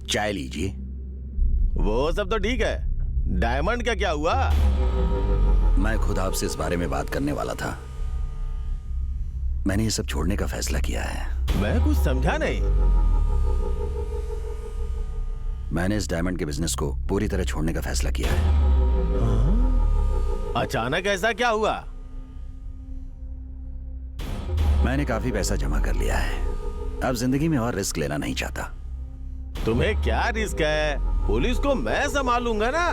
चाय लीजिए। वो सब तो ठीक है, डायमंड का क्या हुआ? मैं खुद आपसे इस बारे में बात करने वाला था। मैंने ये सब छोड़ने का फैसला किया है। मैं कुछ समझा नहीं। मैंने इस डायमंड के बिजनेस को पूरी तरह छोड़ने का फैसला किया है। अचानक ऐसा क्या हुआ? मैंने काफी पैसा जमा कर लिया है। अब जिंदगी में और रिस्क लेना नहीं चाहता। तुम्हें क्या रिस्क है? पुलिस को मैं संभालूंगा ना।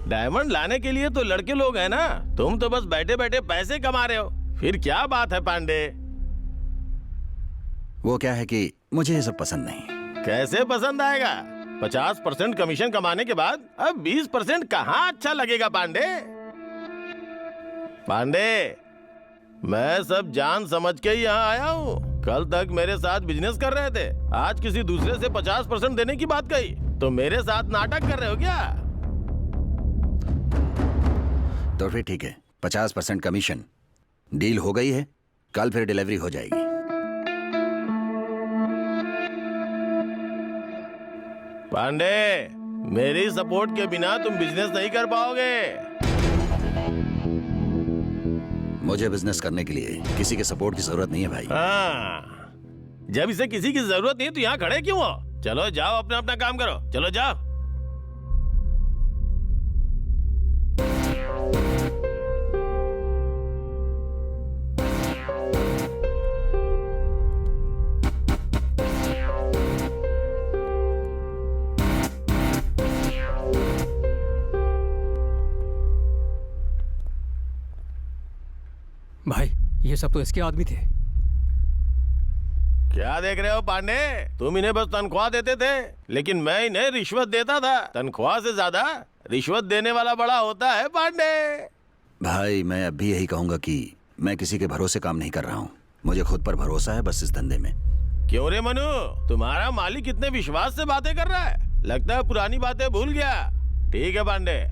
डायमंड लाने के लिए तो लड़के लोग हैं ना। तुम तो बस बैठे बैठे पैसे कमा रहे हो। फिर क्या बात है पांडे? वो क्या है कि मुझे ये सब पसंद नहीं। कैसे पसंद आएगा? 50% कमीशन कमाने के बाद अब 20% कहाँ अच्छा लगेगा पांडे? पांडे, मैं सब जान समझ के ही यहाँ आया हूँ। कल तक मेरे साथ बिजनेस कर रहे थे, आज किसी दूसरे से 50% देने की बात कही। तो मेरे साथ नाटक कर रहे हो क्या? तो फिर ठीक है, 50% कमीशन डील हो गई है। कल फिर डिलीवरी हो जाएगी। पांडे, मेरी सपोर्ट के बिना तुम बिजनेस नहीं कर पाओगे। मुझे बिजनेस करने के लिए किसी के सपोर्ट की जरूरत नहीं है भाई। हाँ, जब इसे किसी की जरूरत नहीं तो यहाँ खड़े क्यों हो? चलो जाओ, अपना अपना काम करो। चलो जाओ। भाई, ये सब तो इसके आदमी थे। क्या देख रहे हो पांडे? तुम इन्हें बस तनख्वाह देते थे, लेकिन मैं इन्हें रिश्वत देता था। तनख्वाह से ज्यादा रिश्वत देने वाला बड़ा होता है पांडे। भाई, मैं अब भी यही कहूंगा कि मैं किसी के भरोसे काम नहीं कर रहा हूँ। मुझे खुद पर भरोसा है बस इस धंधे में। क्यों रे मनु, तुम्हारा मालिक कितने विश्वास से बातें कर रहा है। लगता है पुरानी बातें भूल गया। ठीक है पांडे,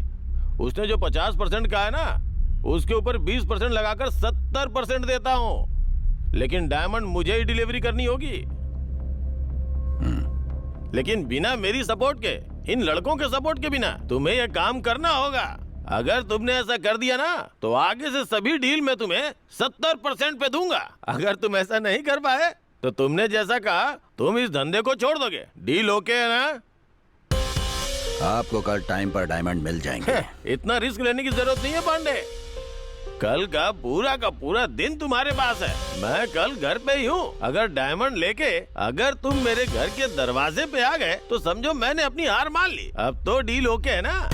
उसने जो 50% कहा है ना, उसके ऊपर 20% लगाकर 70% देता हूँ। लेकिन डायमंड मुझे ही डिलीवरी करनी होगी। लेकिन बिना मेरी सपोर्ट के, इन लड़कों के सपोर्ट के बिना तुम्हें यह काम करना होगा। अगर तुमने ऐसा कर दिया ना, तो आगे से सभी डील में तुम्हें 70% पे दूंगा। अगर तुम ऐसा नहीं कर पाए तो तुमने जैसा कहा, तुम इस धंधे को छोड़ दोगे। डील ओके है ना? आपको कल टाइम पर डायमंड मिल जाएंगे। इतना रिस्क लेने की जरूरत नहीं है पांडे। कल का पूरा दिन तुम्हारे पास है। मैं कल घर पे ही हूँ। अगर डायमंड लेके अगर तुम मेरे घर के दरवाजे पे आ गए तो समझो मैंने अपनी हार मान ली। अब तो डील ओके है ना?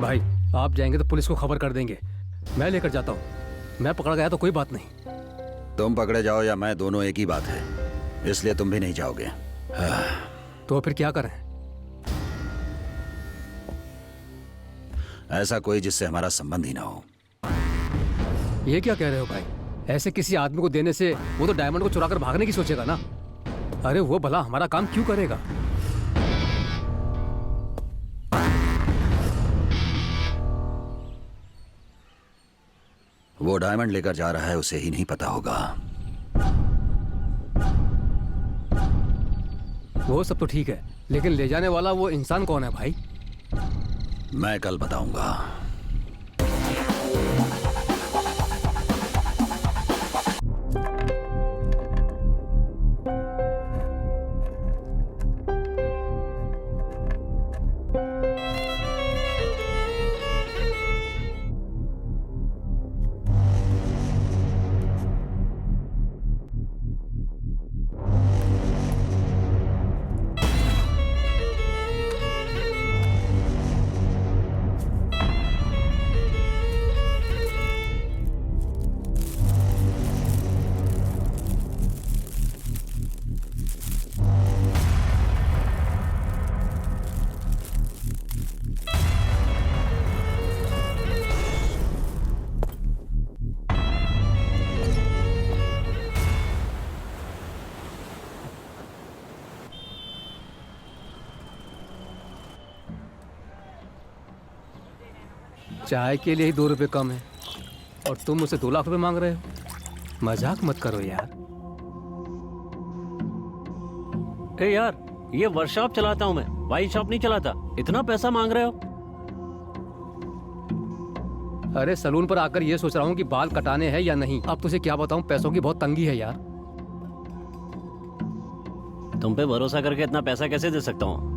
भाई आप जाएंगे तो पुलिस को खबर कर देंगे। मैं लेकर जाता हूँ। मैं पकड़ा गया तो कोई बात नहीं। तुम पकड़े जाओ या मैं, दोनों एक ही बात है, इसलिए तुम भी नहीं जाओगे। तो फिर क्या करें? ऐसा कोई जिससे हमारा संबंध ही ना हो। ये क्या कह रहे हो भाई? ऐसे किसी आदमी को देने से वो तो डायमंड को चुरा कर भागने की सोचेगा ना। अरे वो भला हमारा काम क्यों करेगा? वो डायमंड लेकर जा रहा है, उसे ही नहीं पता होगा। वो सब तो ठीक है, लेकिन ले जाने वाला वो इंसान कौन है भाई? मैं कल बताऊंगा। चाय के लिए ही 2 रुपए कम है और तुम मुझसे 2 लाख रुपए मांग रहे हो? मजाक मत करो यार। ए यार, ये वर्कशॉप चलाता हूँ मैं, वाइन शॉप नहीं चलाता। इतना पैसा मांग रहे हो? अरे सलून पर आकर ये सोच रहा हूँ कि बाल कटाने हैं या नहीं। अब तुझे क्या बताऊँ, पैसों की बहुत तंगी है यार। तुम पे भरोसा करके इतना पैसा कैसे दे सकता हूँ?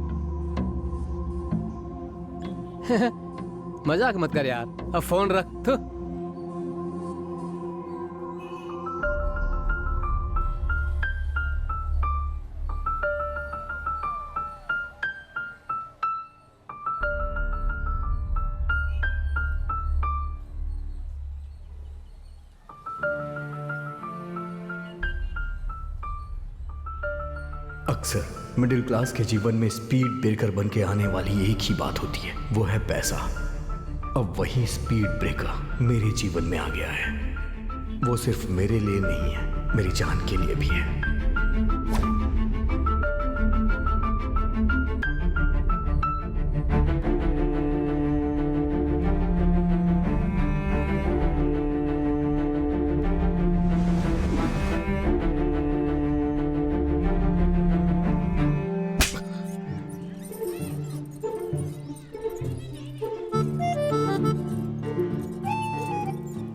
मजाक मत कर यार, अब फोन रख। थू। अक्सर मिडिल क्लास के जीवन में स्पीड ब्रेकर बन के आने वाली एक ही बात होती है, वो है पैसा। अब वही स्पीड ब्रेकर मेरे जीवन में आ गया है। वो सिर्फ मेरे लिए नहीं है, मेरी जान के लिए भी है।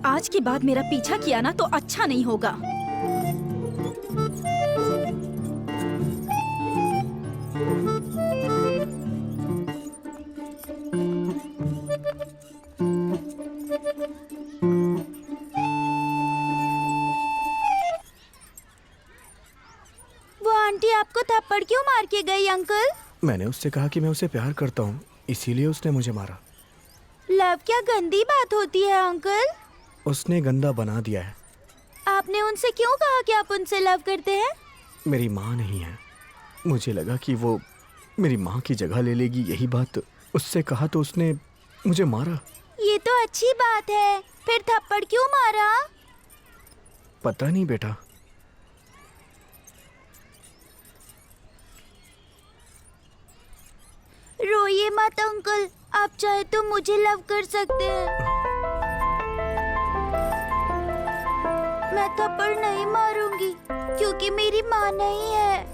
आज के बाद मेरा पीछा किया ना तो अच्छा नहीं होगा। वो आंटी आपको थप्पड़ क्यों मार के गई अंकल? मैंने उससे कहा कि मैं उसे प्यार करता हूँ, इसीलिए उसने मुझे मारा। लव क्या गंदी बात होती है अंकल? उसने गंदा बना दिया है। आपने उनसे क्यों कहा कि आप उनसे लव करते हैं? मेरी माँ नहीं है, मुझे लगा कि वो मेरी माँ की जगह ले लेगी। यही बात उससे कहा तो उसने मुझे मारा। ये तो अच्छी बात है, फिर थप्पड़ क्यों मारा? पता नहीं बेटा। रोइए मत अंकल, आप चाहे तो मुझे लव कर सकते हैं। मैं थप्पड़ नहीं मारूंगी क्योंकि मेरी माँ नहीं है।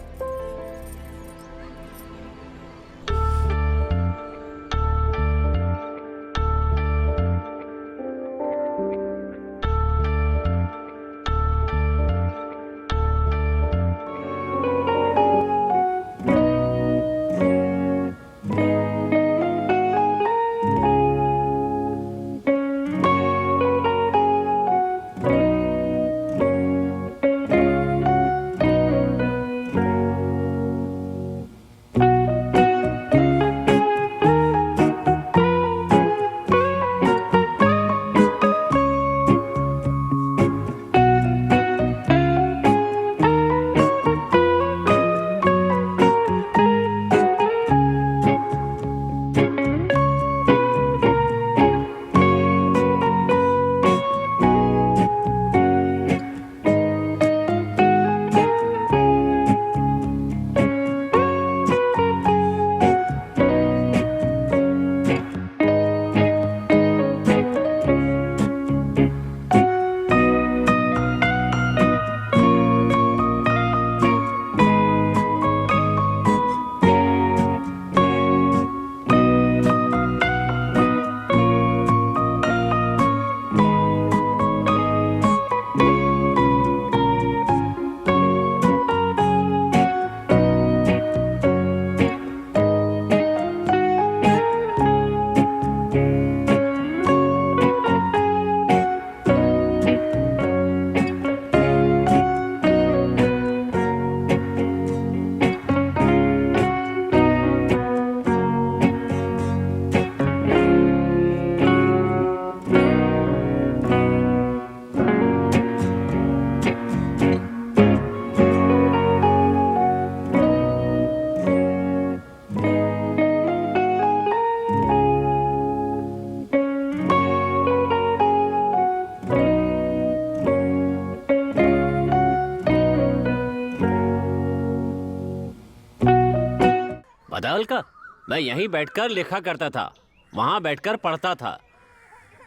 मैं यहीं बैठकर लिखा करता था, वहाँ बैठकर पढ़ता था।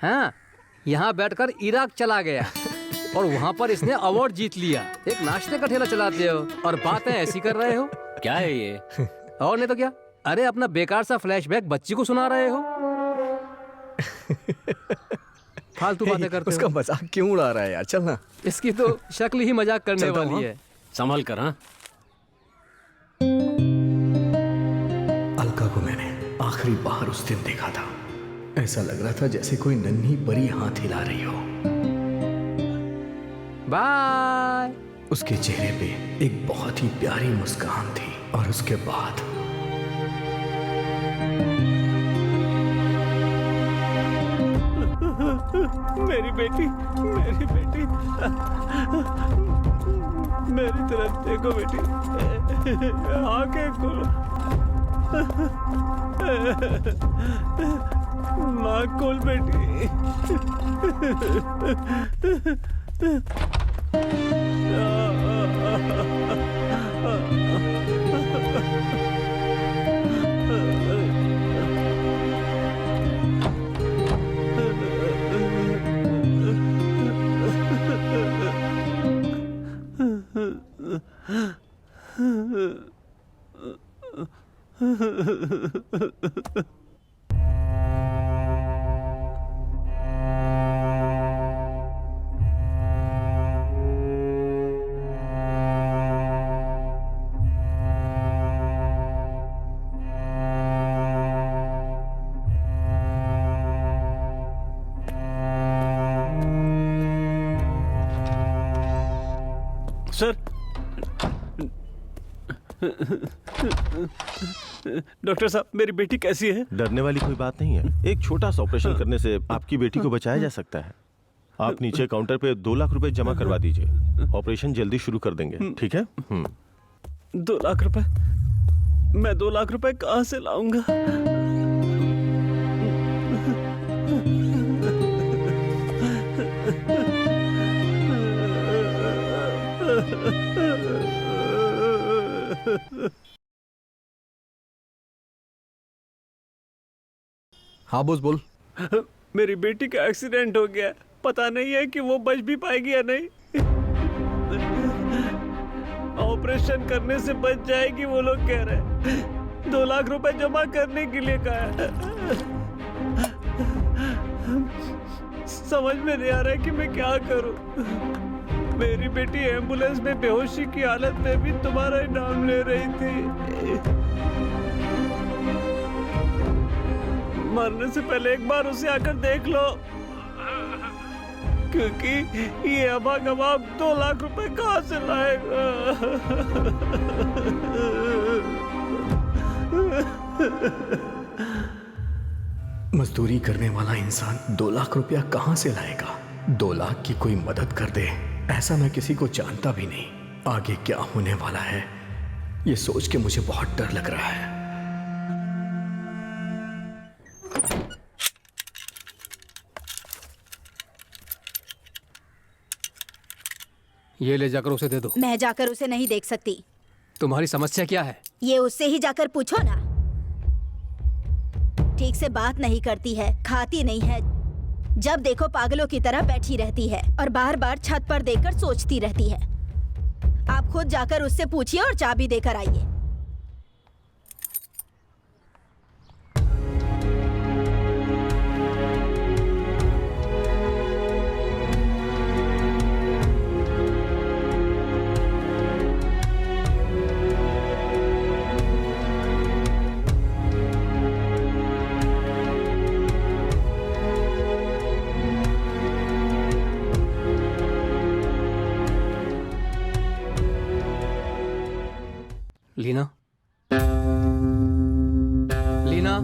हाँ, यहाँ बैठकर इराक चला गया और वहाँ पर इसने अवार्ड जीत लिया। एक नाश्ते का ठेला चलाते हो और बातें ऐसी कर रहे हो। क्या है ये? और नहीं तो क्या, अरे अपना बेकार सा फ्लैशबैक बच्ची को सुना रहे हो। फालतू बातें करते उसका हो। मजाक क्यों उड़ा रहा है यार, चल ना। इसकी तो शक्ल ही मजाक करने चलता हूँ, वाली है। संभल कर। हाँ, अलका को मैंने आखिरी बार उस दिन देखा था। ऐसा लग रहा था जैसे कोई नन्ही परी हाथ हिला रही हो। बाय। उसके चेहरे पे एक बहुत ही प्यारी मुस्कान थी और उसके बाद मेरी बेटी, मेरी बेटी, मेरी तरफ देखो बेटी, आंखें खोलो, माँ खोल बेटी। सर, डॉक्टर साहब, मेरी बेटी कैसी है? डरने वाली कोई बात नहीं है। एक छोटा सा ऑपरेशन करने से आपकी बेटी को बचाया जा सकता है। आप नीचे काउंटर पे 2 लाख रुपए जमा करवा दीजिए। ऑपरेशन जल्दी शुरू कर देंगे, ठीक है? 2 लाख रुपए? मैं 2 लाख रुपए कहाँ से लाऊंगा? हाँ बोस बोल। मेरी बेटी का एक्सीडेंट हो गया, पता नहीं है कि वो बच भी पाएगी या नहीं। ऑपरेशन करने से बच जाएगी वो लोग कह रहे। 2 लाख रुपए जमा करने के लिए कहा है। समझ में नहीं आ रहा है कि मैं क्या करूं। मेरी बेटी एम्बुलेंस में बेहोशी की हालत में भी तुम्हारा ही नाम ले रही थी। मरने से पहले एक बार उसे आकर देख लो, क्योंकि ये अभाग 2 लाख रुपए कहाँ से लाएगा। मजदूरी करने वाला इंसान 2 लाख रुपया कहाँ से लाएगा? 2 लाख की कोई मदद कर दे, ऐसा मैं किसी को जानता भी नहीं। आगे क्या होने वाला है ये सोच के मुझे बहुत डर लग रहा है। ये ले जाकर उसे दे दो। मैं जाकर उसे नहीं देख सकती। तुम्हारी समस्या क्या है? ये उससे ही जाकर पूछो ना। ठीक से बात नहीं करती है, खाती नहीं है, जब देखो पागलों की तरह बैठी रहती है और बार बार छत पर देखकर सोचती रहती है। आप खुद जाकर उससे पूछिए और चाबी देकर आइए। लीना, लीना,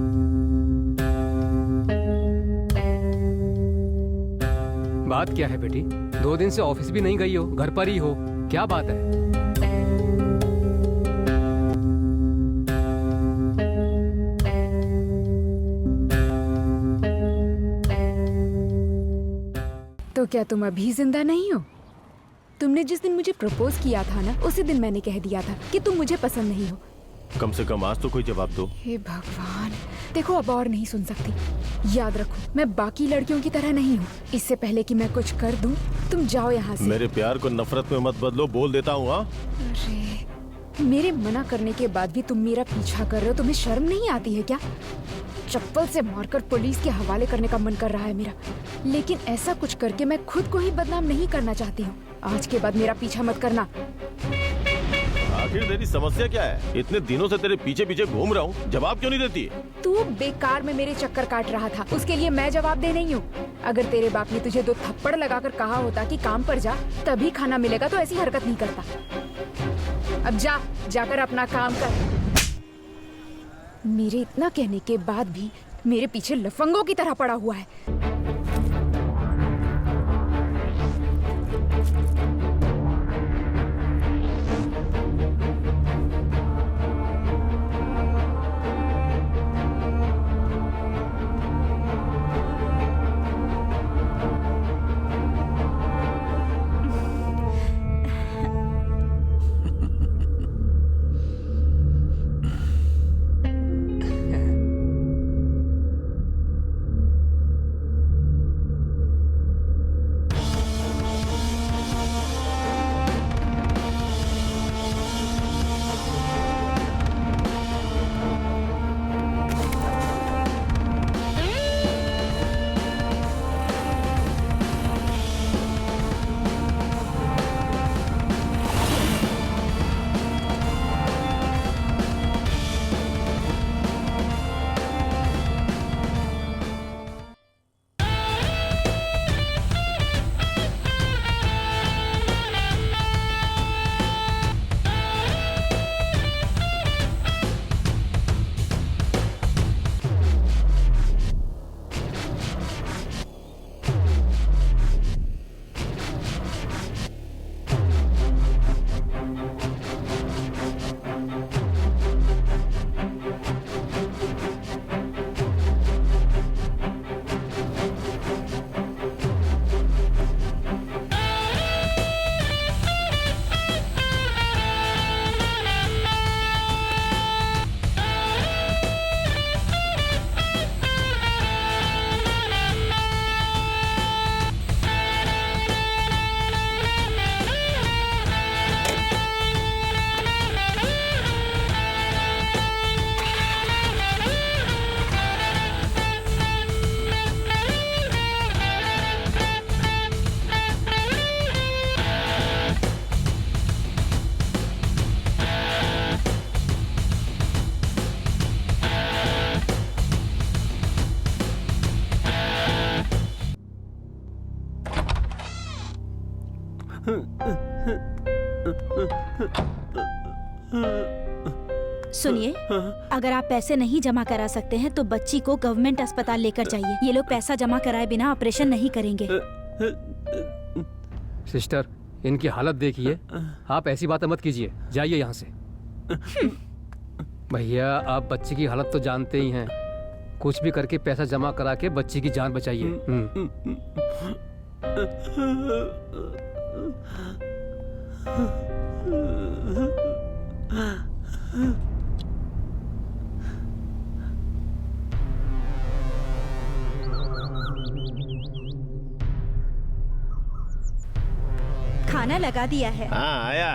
बात क्या है बेटी? 2 दिन से ऑफिस भी नहीं गई हो, घर पर ही हो, क्या बात है? तो क्या तुम अभी जिंदा नहीं हो? तुमने जिस दिन मुझे प्रपोज किया था ना, उसी दिन मैंने कह दिया था कि तुम मुझे पसंद नहीं हो। कम से कम आज तो कोई जवाब दो। हे भगवान, देखो अब और नहीं सुन सकती। याद रखो, मैं बाकी लड़कियों की तरह नहीं हूँ। इससे पहले कि मैं कुछ कर दूँ, तुम जाओ यहाँ से। मेरे प्यार को नफरत में मत बदलो, बोल देता हूँ। हाँ, अरे, मेरे मना करने के बाद भी तुम मेरा पीछा कर रहे हो। तुम्हें शर्म नहीं आती है क्या? चप्पल से मारकर पुलिस के हवाले करने का मन कर रहा है मेरा, लेकिन ऐसा कुछ करके मैं खुद को ही बदनाम नहीं करना चाहती हूँ। आज के बाद मेरा पीछा मत करना। आखिर तेरी समस्या क्या है? इतने दिनों से तेरे पीछे पीछे घूम रहा हूँ, जवाब क्यों नहीं देती? तू बेकार में मेरे चक्कर काट रहा था, उसके लिए मैं जवाब दे नहीं हूँ। अगर तेरे बाप ने तुझे 2 थप्पड़ लगाकर कहा होता कि काम पर जा, तभी खाना मिलेगा, तो ऐसी हरकत नहीं करता। अब जाकर अपना काम कर। मेरे इतना कहने के बाद भी मेरे पीछे लफंगों की तरह पड़ा हुआ है। सुनिए, अगर आप पैसे नहीं जमा करा सकते हैं तो बच्ची को गवर्नमेंट अस्पताल लेकर जाइए। ये लोग पैसा जमा कराए बिना ऑपरेशन नहीं करेंगे। सिस्टर, इनकी हालत देखिए। आप ऐसी बातें मत कीजिए, जाइए यहाँ से। भैया, आप बच्ची की हालत तो जानते ही हैं। कुछ भी करके पैसा जमा करा के बच्ची की जान बचाइए। खाना लगा दिया है। हाँ, आया।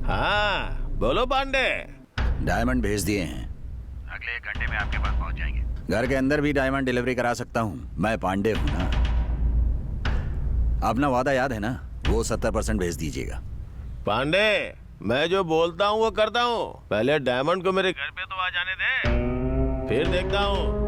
हाँ, बोलो पांडे। डायमंड भेज दिए हैं, अगले 1 घंटे में आपके पास पहुंच जाएंगे। घर के अंदर भी डायमंड डिलीवरी करा सकता हूँ, मैं पांडे हूँ ना। अपना वादा याद है ना, वो 70% भेज दीजिएगा। पांडे, मैं जो बोलता हूँ वो करता हूँ। पहले डायमंड को मेरे घर पे तो आ जाने दे, फिर देखता हूँ।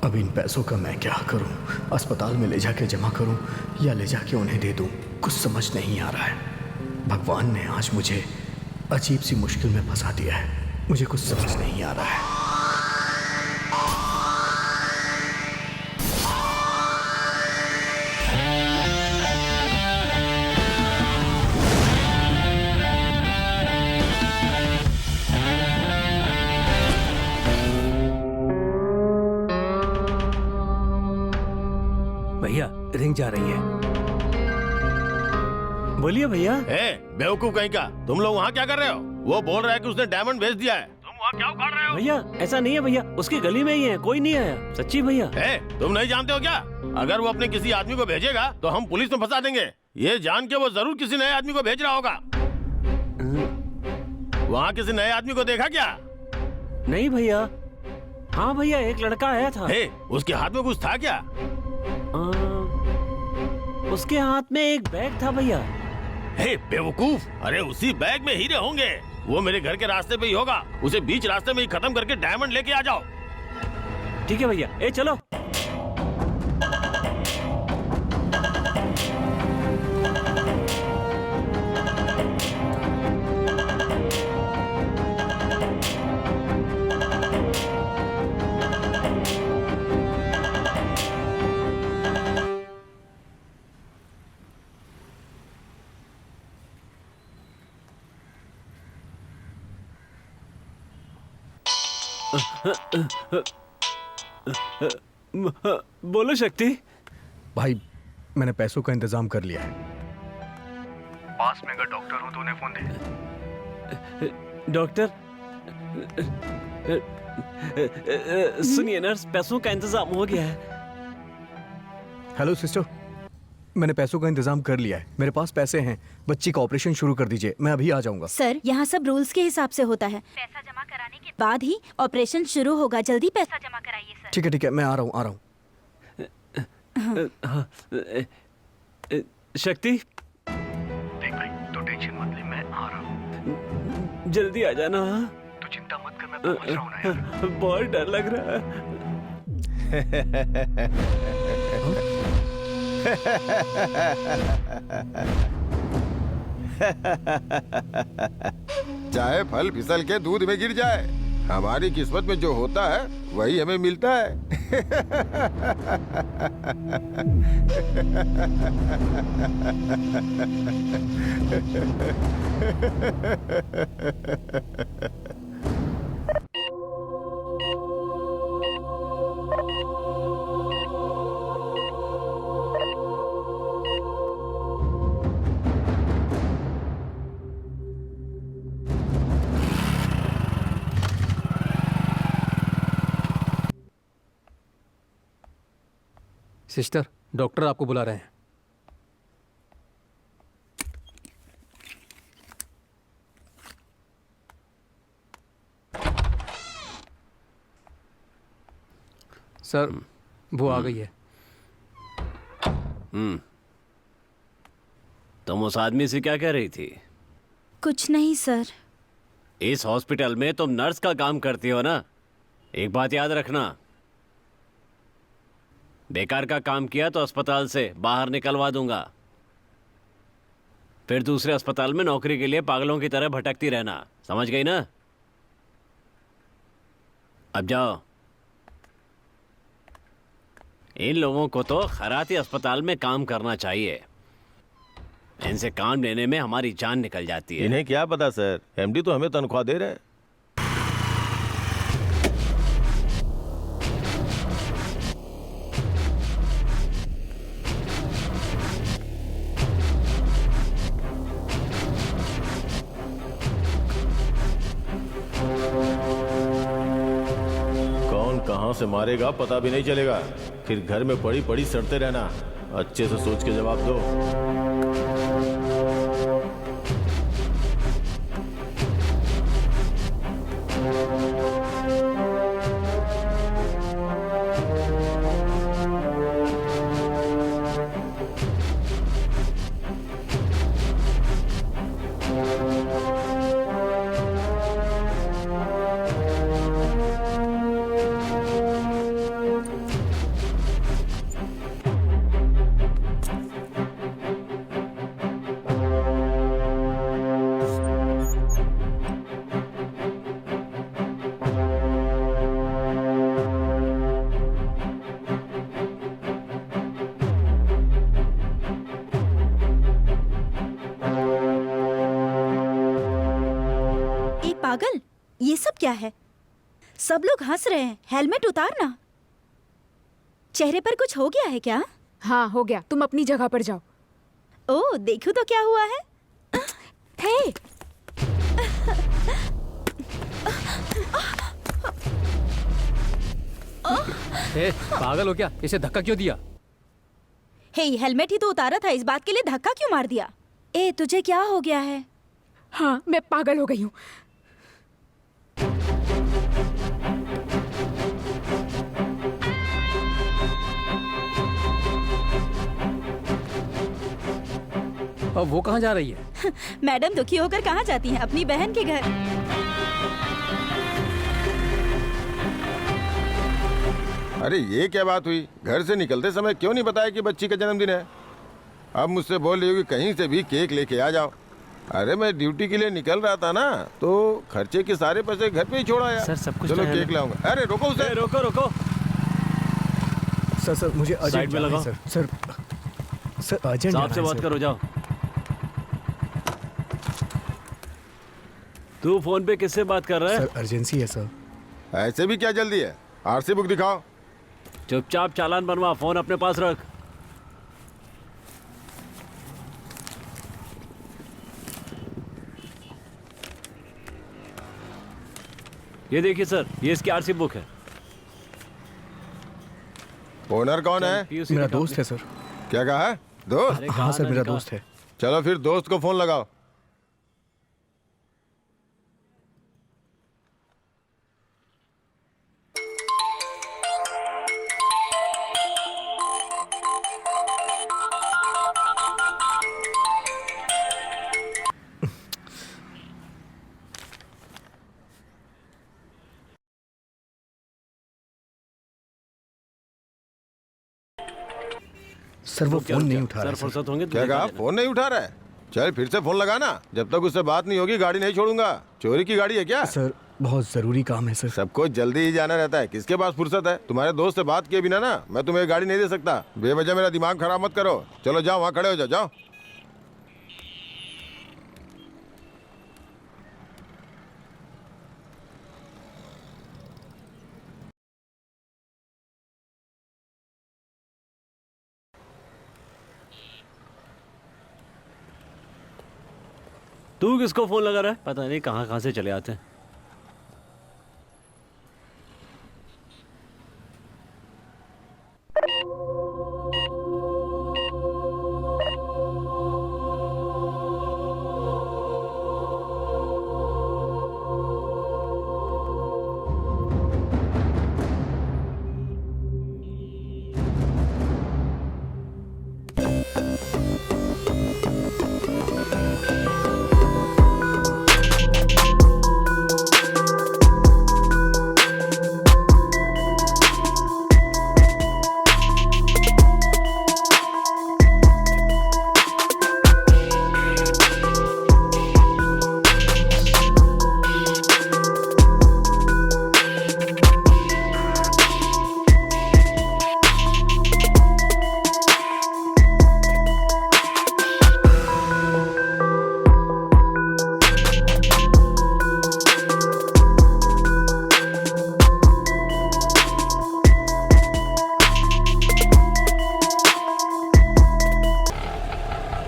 अब इन पैसों का मैं क्या करूं? अस्पताल में ले जाके जमा करूं या ले जाके उन्हें दे दूं? कुछ समझ नहीं आ रहा है। भगवान ने आज मुझे अजीब सी मुश्किल में फंसा दिया है। मुझे कुछ समझ नहीं आ रहा है। रिंग जा रही है। बोलिए भैया। बेवकूफ कहीं का, तुम लोग वहाँ क्या कर रहे हो? वो बोल रहा है कि उसने डायमंड भेज दिया है, तुम वहाँ क्या उखाड़ रहे हो? भैया ऐसा नहीं है भैया, उसकी गली में ही है, कोई नहीं आया, सच्ची भैया। तुम नहीं जानते हो क्या? अगर वो अपने किसी आदमी को भेजेगा तो हम पुलिस में फंसा देंगे। ये जान के वो जरूर किसी नए आदमी को भेज रहा होगा। वहाँ किसी नए आदमी को देखा क्या? नहीं भैया। हाँ भैया, एक लड़का आया था। उसके हाथ में कुछ था क्या? उसके हाथ में एक बैग था भैया। बेवकूफ, अरे उसी बैग में हीरे होंगे। वो मेरे घर के रास्ते पे ही होगा, उसे बीच रास्ते में ही खत्म करके डायमंड लेके आ जाओ। ठीक है भैया, चलो। बोलो शक्ति। भाई मैंने पैसों का इंतजाम कर लिया है। पास में अगर डॉक्टर हो तो उन्हें फोन दे। डॉक्टर? सुनिए नर्स, पैसों का इंतजाम हो गया है। हेलो सिस्टर, मैंने पैसों का इंतजाम कर लिया है, मेरे पास पैसे हैं। बच्ची का ऑपरेशन शुरू कर दीजिए, मैं अभी आ जाऊंगा। सर, यहाँ सब रूल्स के हिसाब से होता है। पैसा जमा कराने के बाद ही ऑपरेशन शुरू होगा। जल्दी पैसा जमा कराइए सर। ठीक है, मैं आ रहा हूँ। शक्ति, देख भाई, तो टेंशन मत ले, मैं आ रहा हूँ। जल्दी आ जाना। तू चिंता मत कर, मैं पहुंच रहा हूँ ना यार। बहुत डर लग रहा है। चाहे फल फिसल के दूध में गिर जाए, हमारी किस्मत में जो होता है वही हमें मिलता है। सिस्टर, डॉक्टर आपको बुला रहे हैं। सर, वो आ गई है। तुम उस आदमी से क्या कह रही थी? कुछ नहीं सर। इस हॉस्पिटल में तुम नर्स का काम करती हो ना? एक बात याद रखना, बेकार का काम किया तो अस्पताल से बाहर निकलवा दूंगा। फिर दूसरे अस्पताल में नौकरी के लिए पागलों की तरह भटकती रहना, समझ गई ना? अब जाओ। इन लोगों को तो खराती अस्पताल में काम करना चाहिए। इनसे काम लेने में हमारी जान निकल जाती है। इन्हें क्या पता सर, एमडी तो हमें तनख्वाह दे रहे हैं। कहां से मारेगा पता भी नहीं चलेगा, फिर घर में पड़ी पड़ी सड़ते रहना। अच्छे से सोच के जवाब दो। पागल, ये सब क्या है? सब लोग हंस रहे हैं। हेलमेट उतारना। चेहरे पर कुछ हो गया है क्या? हाँ हो गया, तुम अपनी जगह पर जाओ। ओ देखो तो क्या हुआ है। हे ए, पागल हो क्या? इसे धक्का क्यों दिया? हे हेलमेट ही तो उतारा था, इस बात के लिए धक्का क्यों मार दिया? ए तुझे क्या हो गया है? हाँ, मैं पागल हो गई हूँ। अब वो कहाँ जा रही है? मैडम दुखी होकर कहाँ जाती हैं? अपनी बहन के घर। अरे ये क्या बात हुई? घर से निकलते समय क्यों नहीं बताया कि बच्ची का जन्मदिन है? अब मुझसे बोल रही हो कि कहीं से भी केक लेके आ जाओ। अरे मैं ड्यूटी के लिए निकल रहा था ना, तो खर्चे के सारे पैसे घर पे ही छोड़ आया। सर, सब कुछ चलो तो है केक ना? लाऊंगा। अरे रोको उसे। रोको रोको। सर मुझे अर्जेंट साइड में जाना है, लगाओ। सर अर्जेंट साहब से बात करो, जाओ। तू फोन पे किससे बात कर रहा है? सर अर्जेंसी है सर। ऐसे भी क्या जल्दी है? आरसी बुक दिखाओ। चुपचाप चालान बनवा, फोन अपने पास रख। ये देखिए सर, ये इसकी आरसी बुक है। ओनर कौन है? PUC मेरा दिखाओ। दोस्त है सर। क्या कहा है? दोस्त? अरे हाँ कहाँ सर, ना मेरा निकाल। दोस्त है। चलो फिर दोस्त को फोन लगाओ। सर वो फोन नहीं उठा रहा सर है, सर। फुर्सत होंगे तो क्या दिखा कहा? देना। फोन नहीं उठा रहा है? चल फिर से फोन लगाना। जब तक उससे बात नहीं होगी गाड़ी नहीं छोड़ूंगा। चोरी की गाड़ी है क्या? सर बहुत जरूरी काम है सर। सबको जल्दी ही जाना रहता है, किसके पास फुर्सत है? तुम्हारे दोस्त से बात किए बिना ना मैं तुम्हें गाड़ी नहीं दे सकता। बेवजह मेरा दिमाग खराब मत करो। चलो जाओ, वहाँ खड़े हो जाओ। जाओ। तू किसको फोन लगा रहा है? पता नहीं कहाँ कहाँ से चले आते हैं।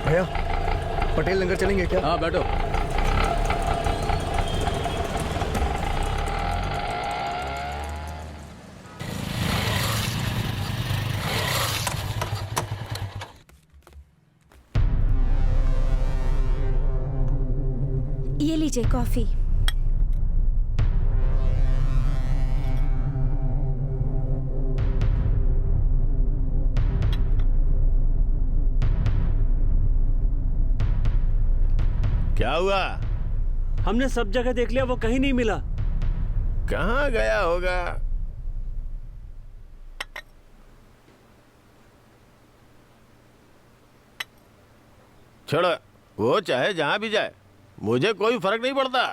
भैया पटेल नगर चलेंगे क्या? हाँ बैठो। ये लीजिए कॉफी। क्या हुआ? हमने सब जगह देख लिया, वो कहीं नहीं मिला। कहाँ गया होगा? छोड़ो, वो चाहे जहां भी जाए, मुझे कोई फर्क नहीं पड़ता।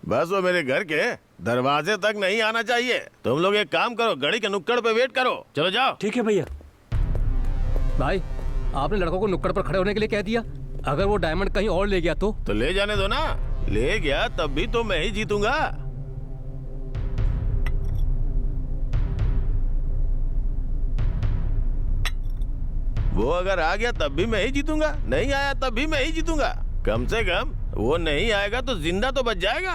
बस वो मेरे घर के दरवाजे तक नहीं आना चाहिए। तुम लोग एक काम करो, गाड़ी के नुक्कड़ पे वेट करो। चलो जाओ। ठीक है भैया। भाई आपने लड़कों को नुक्कड़ पर खड़े होने के लिए कह दिया। अगर वो डायमंड कहीं और ले गया तो? ले जाने दो ना। ले गया तब भी तो मैं ही जीतूंगा। वो अगर आ गया तब भी मैं ही जीतूंगा, नहीं आया तब भी मैं ही जीतूंगा। कम से कम वो नहीं आएगा तो जिंदा तो बच जाएगा।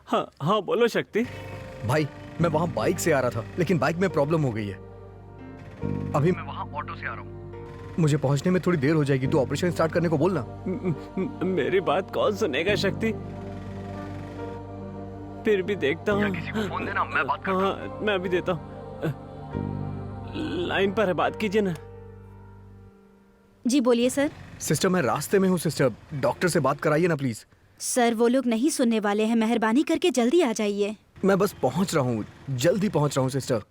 हाँ हाँ बोलो शक्ति। भाई मैं वहां बाइक से आ रहा था, लेकिन बाइक में प्रॉब्लम हो गई है। अभी मैं वहां ऑटो से आ रहा हूँ, मुझे पहुंचने में थोड़ी देर हो जाएगी। तो ऑपरेशन स्टार्ट करने को बोलना। मेरी बात कौन सुनेगा शक्ति? फिर भी देखता हूँ। किसी को फोन देना, मैं बात करता हूँ। हाँ मैं अभी देता हूँ। लाइन पर है, बात कीजिए ना। जी बोलिए सर। सिस्टर मैं रास्ते में हूँ सिस्टर, डॉक्टर से बात कराइए ना प्लीज। सर वो लोग नहीं सुनने वाले हैं, मेहरबानी करके जल्दी आ जाइए। मैं बस पहुंच रहा हूँ, जल्दी पहुंच रहा हूँ सिस्टर।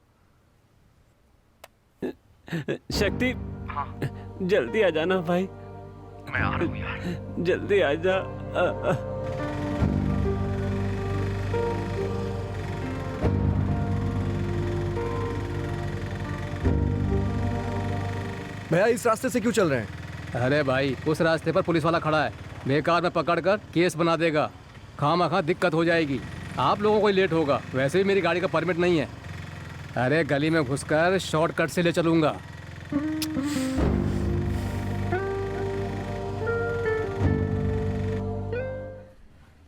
शक्ति जल्दी आ जाना भाई। मैं आ रहा हूँ यार। जल्दी आ जा। भैया इस रास्ते से क्यों चल रहे हैं? अरे भाई उस रास्ते पर पुलिस वाला खड़ा है, बेकार में पकड़कर केस बना देगा, खामखा दिक्कत हो जाएगी। आप लोगों को ही लेट होगा, वैसे भी मेरी गाड़ी का परमिट नहीं है। अरे गली में घुसकर शॉर्टकट से ले चलूंगा।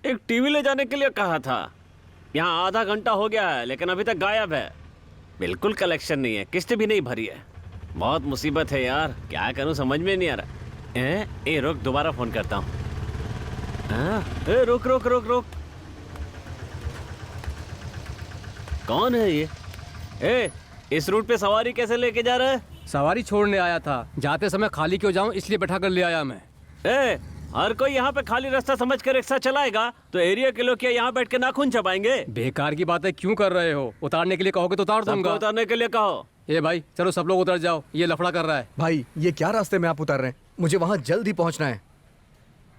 एक टीवी ले जाने के लिए कहा था, यहाँ आधा घंटा हो गया है लेकिन अभी तक गायब है। बिल्कुल कलेक्शन नहीं है, किस्त भी नहीं भरी है। बहुत मुसीबत है यार, क्या करूं समझ में नहीं आ रहा। ए रुक, दोबारा फोन करता हूँ। ए रुक रुक रुक रुक, कौन है ये? ए इस रूट पे सवारी कैसे लेके जा रहा है? सवारी छोड़ने आया था, जाते समय खाली क्यों जाऊं इसलिए बैठा कर ले आया मैं। ए हर कोई यहाँ पे खाली रास्ता समझकर रिक्शा चलाएगा तो एरिया के लोग क्या यहाँ बैठ के नाखून चबाएंगे? बेकार की बातें क्यों कर रहे हो? उतारने के लिए कहोगे तो उतार सबको दूंगा। उतारने के लिए कहो। ए भाई चलो सब लोग उतर जाओ, ये लफड़ा कर रहा है। भाई ये क्या रास्ते में आप उतर रहे हैं? मुझे वहां जल्दी पहुंचना है।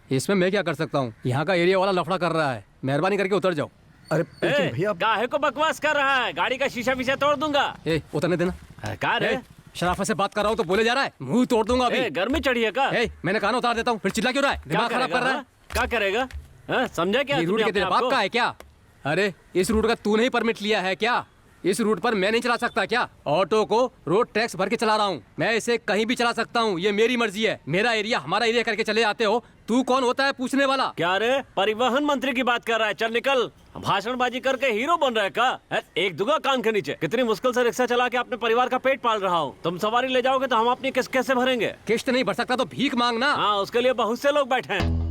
इसमें मैं क्या कर सकता हूँ? यहाँ का एरिया वाला लफड़ा कर रहा है, मेहरबानी करके उतर जाओ। अरे लेकिन भैया काहे को बकवास कर रहा है? गाड़ी का शीशा फीशा तोड़ दूंगा। ए उतरने देना। कहा रे? शराफत से बात कर रहा हूँ तो बोले जा रहा है, मुंह तोड़ दूंगा अभी। गर्मी चढ़ी है का? मैंने कहा ना उतार देता हूँ, फिर चिल्ला क्यों रहा है? दिमाग खराब कर रहा है। क्या करेगा? समझा क्या? ये रूट के तेरे बाप का है क्या? अरे इस रूट का तूने ही परमिट लिया है क्या? इस रूट पर मैं नहीं चला सकता क्या? ऑटो को रोड टैक्स भर के चला रहा हूँ मैं, इसे कहीं भी चला सकता हूँ, ये मेरी मर्जी है। मेरा एरिया हमारा एरिया करके चले आते हो, तू कौन होता है पूछने वाला? क्या रे, परिवहन मंत्री की बात कर रहा है? चल निकल, भाषणबाजी करके हीरो बन रहा है का? एक दुगा कान के नीचे। कितनी मुश्किल से रिक्शा चला के अपने परिवार का पेट पाल रहा हूँ। तुम सवारी ले जाओगे तो हम अपनी किस्त कैसे भरेंगे? किस्त नहीं भर सकता तो भीख मांगना। हाँ उसके लिए बहुत से लोग बैठे हैं।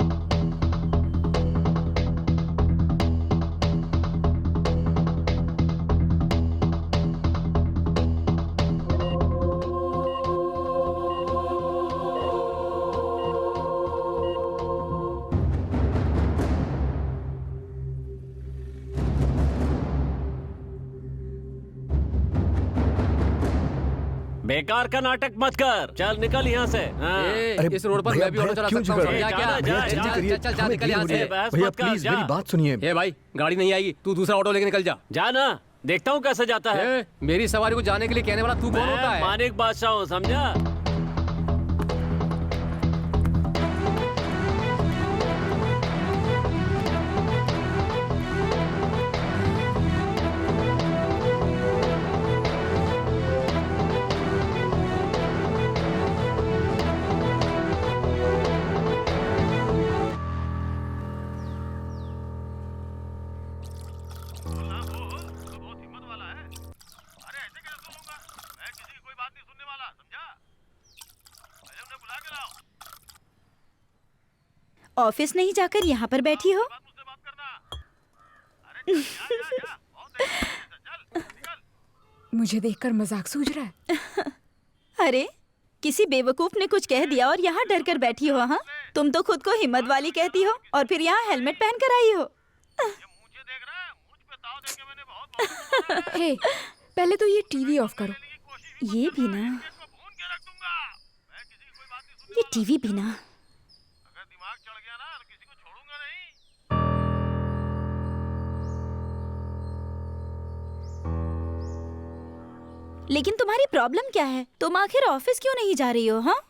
बेकार का नाटक मत कर, चल निकल यहाँ से। अरे इस रोड पर मैं भी ऑटो चला सकता हूँ, समझा क्या? चल निकल यहाँ से। भैया प्लीज मेरी बात सुनिए। ए भाई गाड़ी नहीं आएगी, तू दूसरा ऑटो लेके निकल जा। जा ना, देखता हूँ कैसे जाता है। मेरी सवारी को जाने के लिए कहने वाला तू कौन होता है? मानिक बादशाह हूँ, समझा? ऑफिस नहीं जाकर यहाँ पर बैठी हो? मुझे देखकर मजाक सूझ रहा है। अरे किसी बेवकूफ ने कुछ कह दिया और यहाँ डर कर बैठी हो? हाँ तुम तो खुद को हिम्मत वाली कहती हो और फिर यहाँ हेलमेट पहन कर आई हो। हे, पहले तो ये टीवी ऑफ करो। ये भी ना, ये टीवी भी ना। लेकिन तुम्हारी प्रॉब्लम क्या है? तुम आखिर ऑफिस क्यों नहीं जा रही हो? हाँ,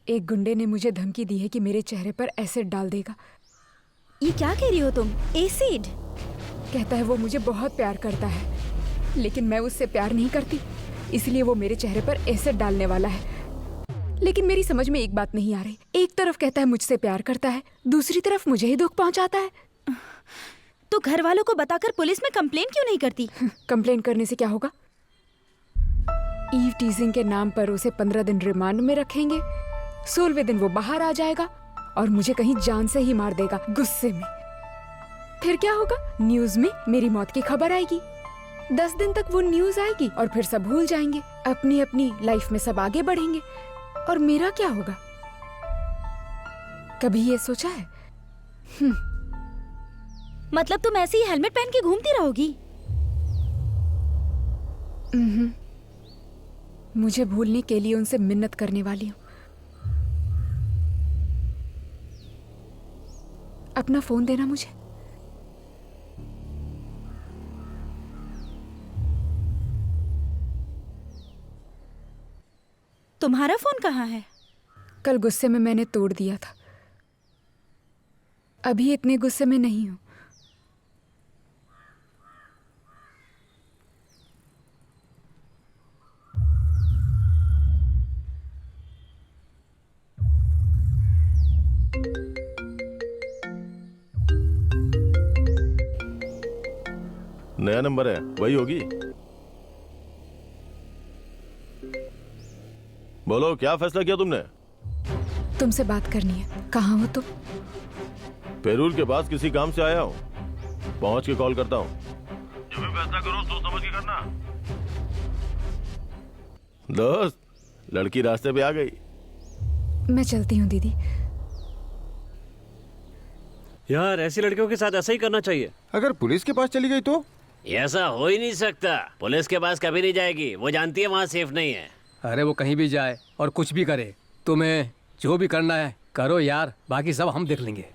एक गुंडे ने मुझे धमकी दी है कि मेरे चेहरे पर एसिड डाल देगा। ये क्या कह रही हो तुम? एसिड? कहता है वो मुझे बहुत प्यार करता है, लेकिन मैं उससे प्यार नहीं करती, इसलिए वो मेरे चेहरे पर एसिड डालने वाला है। लेकिन मेरी समझ में एक बात नहीं आ रही। एक तरफ कहता है मुझसे प्यार करता है, दूसरी तरफ मुझे ही दुख पहुंचाता है। तो घर वालों को बताकर पुलिस में कंप्लेंट क्यों नहीं करती? कंप्लेन करने से क्या होगा? ईव टीजिंग के नाम पर उसे 15 दिन रिमांड में रखेंगे। 16वें दिन वो बाहर आ जाएगा और मुझे कहीं जान से ही मार देगा गुस्से में। फिर क्या होगा? न्यूज में मेरी मौत की खबर आएगी। 10 दिन तक वो न्यूज आएगी और फिर सब भूल जाएंगे, अपनी अपनी लाइफ में सब आगे बढ़ेंगे। और मेरा क्या होगा? कभी ये सोचा है? मतलब तुम ऐसे ही हेलमेट पहन के घूमती रहोगी? मुझे भूलने के लिए उनसे मिन्नत करने वाली हूँ। अपना फोन देना मुझे। तुम्हारा फोन कहाँ है? कल गुस्से में मैंने तोड़ दिया था, अभी इतने गुस्से में नहीं हूं। नया नंबर है, वही होगी। बोलो, क्या फैसला किया तुमने? तुमसे बात करनी है। कहाँ हो तुम? पेरूल के पास किसी काम से आया हूँ, पहुंच के कॉल करता हूँ। जो भी फैसला करो सोच समझ के करना। दोस्त, लड़की रास्ते पे आ गई। मैं चलती हूँ दीदी। यार ऐसी लड़कियों के साथ ऐसा ही करना चाहिए। अगर पुलिस के पास चली गई तो? ऐसा हो ही नहीं सकता। पुलिस के पास कभी नहीं जाएगी, वो जानती है वहाँ सेफ नहीं है। अरे वो कहीं भी जाए और कुछ भी करे, तुम्हें जो भी करना है करो यार, बाकी सब हम देख लेंगे।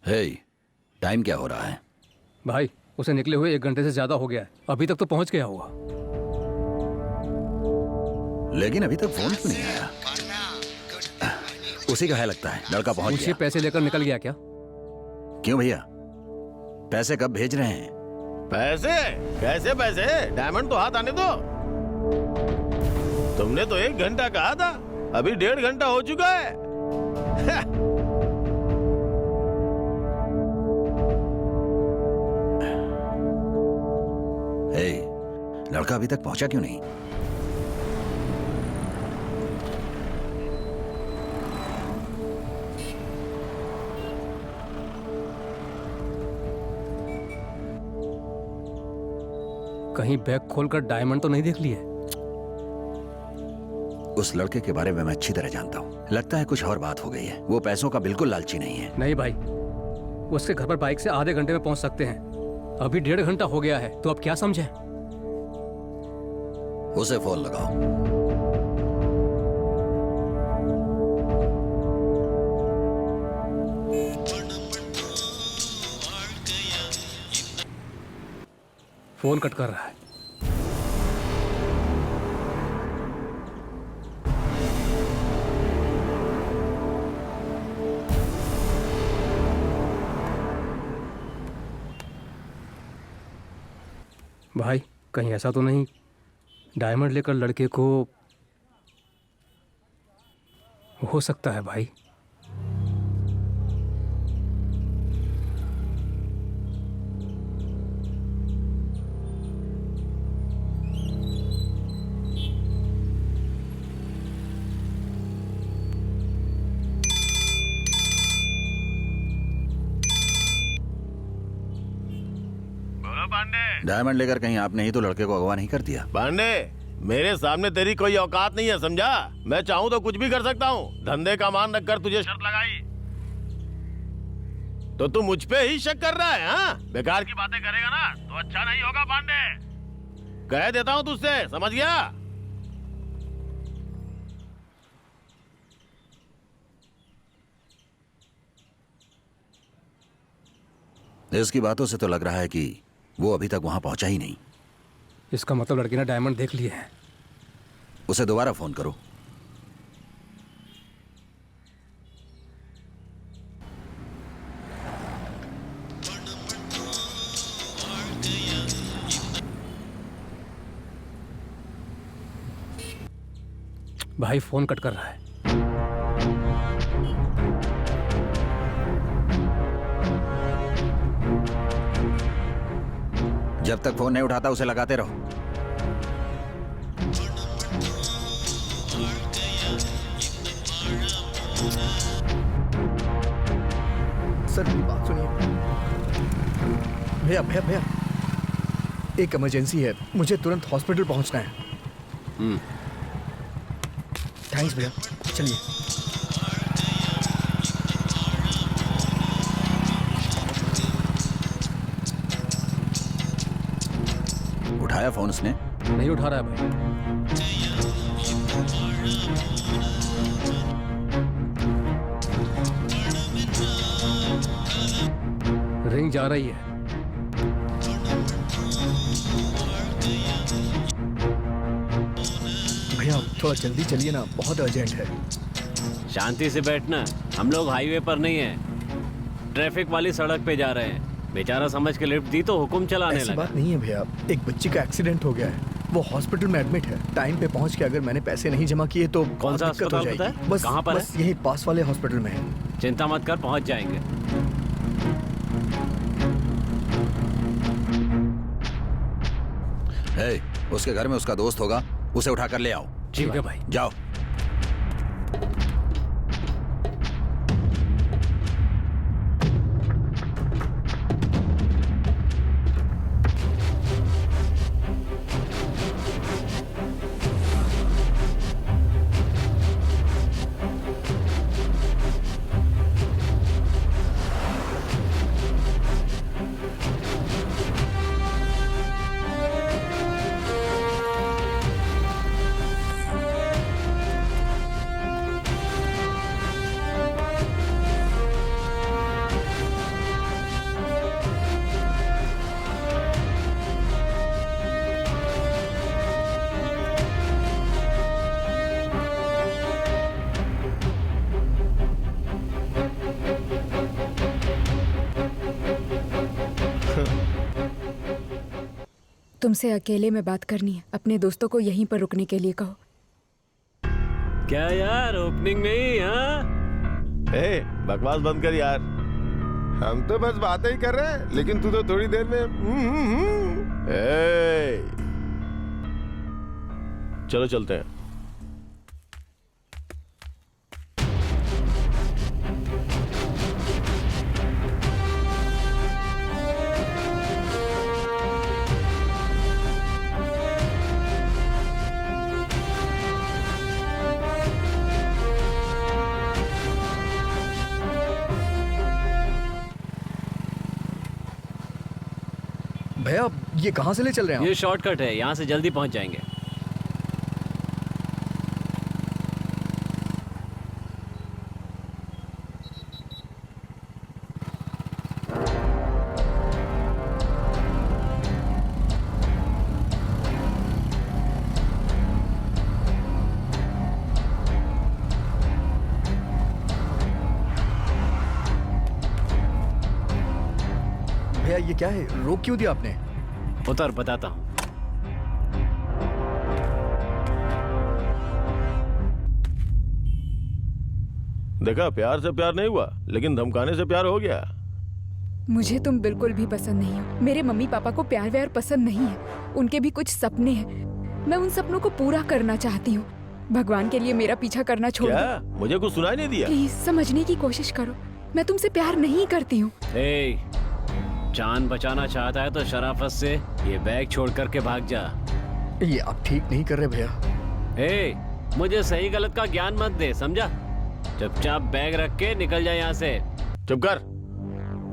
हे, टाइम क्या हो रहा है? भाई उसे निकले हुए 1 घंटे से ज्यादा हो गया है, अभी तक तो पहुंच गया होगा। लेकिन अभी तक फोन क्यों नहीं आया? उसी का है लगता है, लड़का पहुंच मुझे गया। पैसे लेकर निकल गया क्या? क्यों भैया, पैसे कब भेज रहे हैं? पैसे? कैसे पैसे? डायमंड तो हाथ आने दो। तुमने तो 1 घंटा कहा था, अभी 1.5 घंटा हो चुका है। हे, लड़का अभी तक पहुंचा क्यों नहीं? कहीं बैग खोलकर डायमंड तो नहीं देख लिए? उस लड़के के बारे में मैं अच्छी तरह जानता हूँ। लगता है कुछ और बात हो गई है। वो पैसों का बिल्कुल लालची नहीं है। नहीं भाई, उसके घर पर बाइक से आधे घंटे में पहुंच सकते हैं। अभी 1.5 घंटा हो गया है, तो अब क्या समझे? उसे फोन लगाओ। फोन कट कर रहा है। भाई कहीं ऐसा तो नहीं डायमंड लेकर लड़के को? हो सकता है भाई। बोलो पांडे। डायमंड लेकर कहीं आपने ही तो लड़के को अगवा नहीं कर दिया? पांडे, मेरे सामने तेरी कोई औकात नहीं है, समझा? मैं चाहूँ तो कुछ भी कर सकता हूँ। धंधे का मान रखकर तुझे शर्त लगाई तो तू मुझ पे ही शक कर रहा है? हाँ, बेकार की बातें करेगा ना तो अच्छा नहीं होगा पांडे। कह देता हूँ तुझसे, समझ गया? इसकी बातों से तो लग रहा है कि वो अभी तक वहां पहुंचा ही नहीं। इसका मतलब लड़की ने डायमंड देख लिए हैं। उसे दोबारा फोन करो। भाई फोन कट कर रहा है। जब तक फोन नहीं उठाता उसे लगाते रहो। सर मेरी बात सुनिए। भैया भैया भैया, एक इमरजेंसी है, मुझे तुरंत हॉस्पिटल पहुंचना है। थैंक्स भैया, चलिए। उठाया फोन उसने? नहीं उठा रहा है भाई। रिंग जा रही है। भैया थोड़ा जल्दी चलिए ना, बहुत अर्जेंट है। शांति से बैठना, हम लोग हाईवे पर नहीं है, ट्रैफिक वाली सड़क पे जा रहे हैं। बेचारा समझ के लिफ्ट दी तो हुक्म चलाने ऐसी लगा। बात नहीं है भैया, एक बच्ची का एक्सीडेंट हो गया है, वो हॉस्पिटल में एडमिट है। टाइम पे पहुंच के अगर मैंने पैसे नहीं जमा किए तो कौन बहुत सा दिक्कत हो अस्पताल जाएगी। बताया? बस कहाँ पर बस यही पास वाले हॉस्पिटल में है। चिंता मत कर, पहुंच जाएंगे। हे, उसके घर में उसका दोस्त होगा, उसे उठा कर ले आओ। ठीक है भाई। जाओ। तुमसे अकेले में बात करनी है, अपने दोस्तों को यहीं पर रुकने के लिए कहो। क्या यार, ओपनिंग नहीं? हाँ, ए, बकवास बंद कर यार। हम तो बस बातें ही कर रहे हैं, लेकिन तू तो थोड़ी देर में ए, चलो चलते हैं। भैया ये कहाँ से ले चल रहे हैं ये आप? शॉर्टकट है, यहाँ से जल्दी पहुंच जाएंगे। भैया ये क्या है, रोक क्यों दिया आपने? उतर, बताता हूँ। देखा, प्यार से प्यार नहीं हुआ, लेकिन धमकाने से प्यार हो गया। मुझे तुम बिल्कुल भी पसंद नहीं हो। मेरे मम्मी पापा को प्यार व्यार पसंद नहीं है, उनके भी कुछ सपने हैं। मैं उन सपनों को पूरा करना चाहती हूँ। भगवान के लिए मेरा पीछा करना छोड़ दो। क्या? मुझे कुछ सुनाई नहीं दिया? प्लीज समझने की कोशिश करो, मैं तुमसे प्यार नहीं करती हूँ। ए, जान बचाना चाहता है तो शराफत से ये बैग छोड़ करके भाग जा। ये आप ठीक नहीं कर रहे भैया। ए, मुझे सही गलत का ज्ञान मत दे, समझा? चुपचाप बैग रख के निकल जा यहाँ से। चुप कर।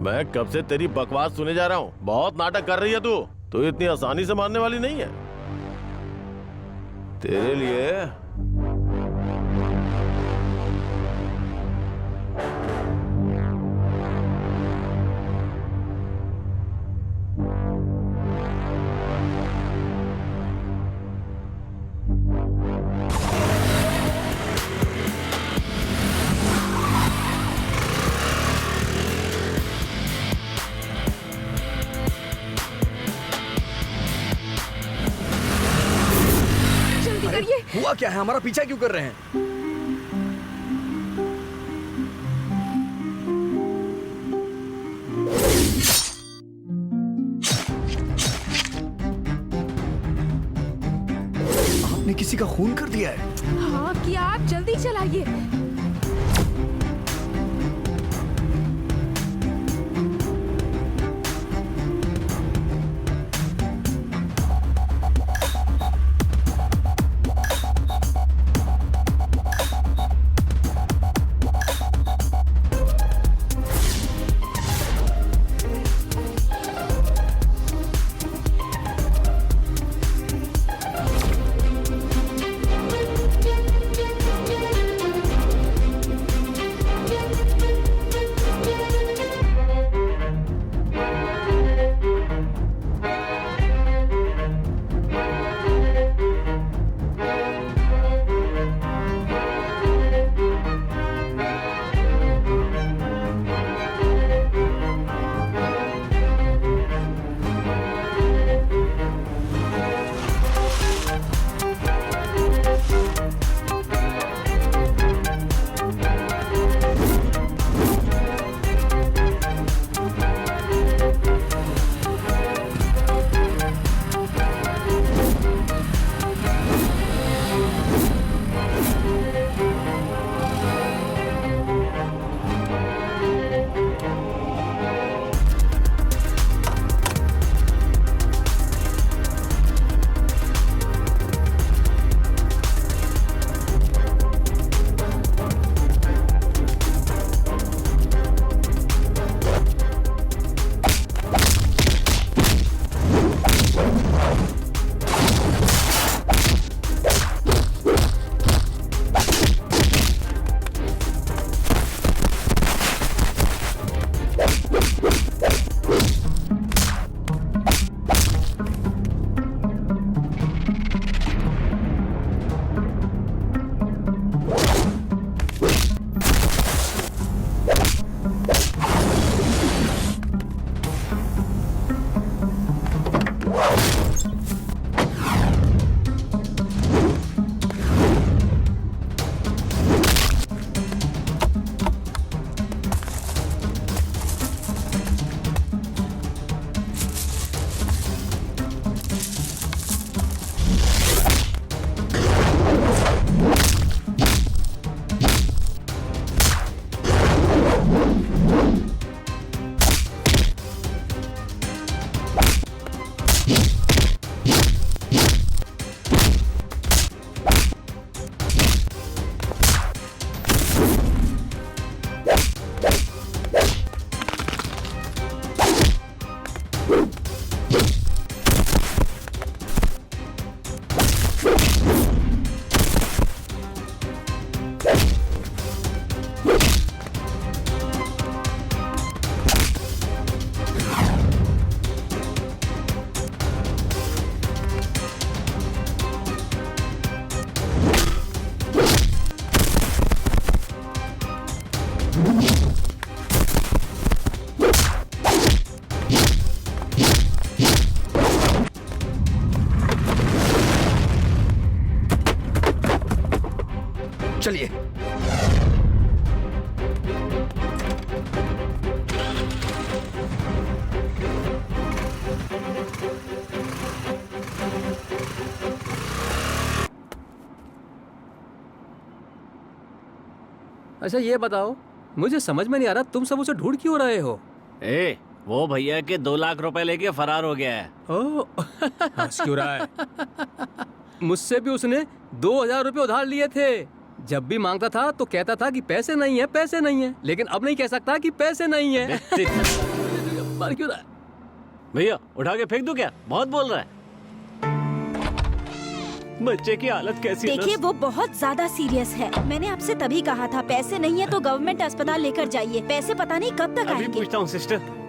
मैं कब से तेरी बकवास सुने जा रहा हूँ। बहुत नाटक कर रही है तू। तू इतनी आसानी से मानने वाली नहीं है। तेरे लिए जल्दी करिए। हुआ क्या है? हमारा पीछा क्यों कर रहे हैं? आपने किसी का खून कर दिया है। हाँ क्या, आप जल्दी चलाइए। चलिए। अच्छा ये बताओ, मुझे समझ में नहीं आ रहा तुम सब उसे ढूंढ क्यों रहे हो? ए, वो भैया के 2 लाख रुपए लेके फरार हो गया है। ओह, हंस क्यों रहा है? मुझसे भी उसने 2000 रुपये उधार लिए थे। जब भी मांगता था तो कहता था कि पैसे नहीं है, पैसे नहीं है, लेकिन अब नहीं कह सकता कि पैसे नहीं है। मार क्यों रहा है? भैया उठा के फेंक दूं क्या? बहुत बोल रहा है। बच्चे की हालत कैसी है? देखिए वो बहुत ज्यादा सीरियस है। मैंने आपसे तभी कहा था पैसे नहीं है तो गवर्नमेंट अस्पताल लेकर जाइए। पैसे पता नहीं कब तक अभी आएंगे। पूछता हूँ सिस्टर।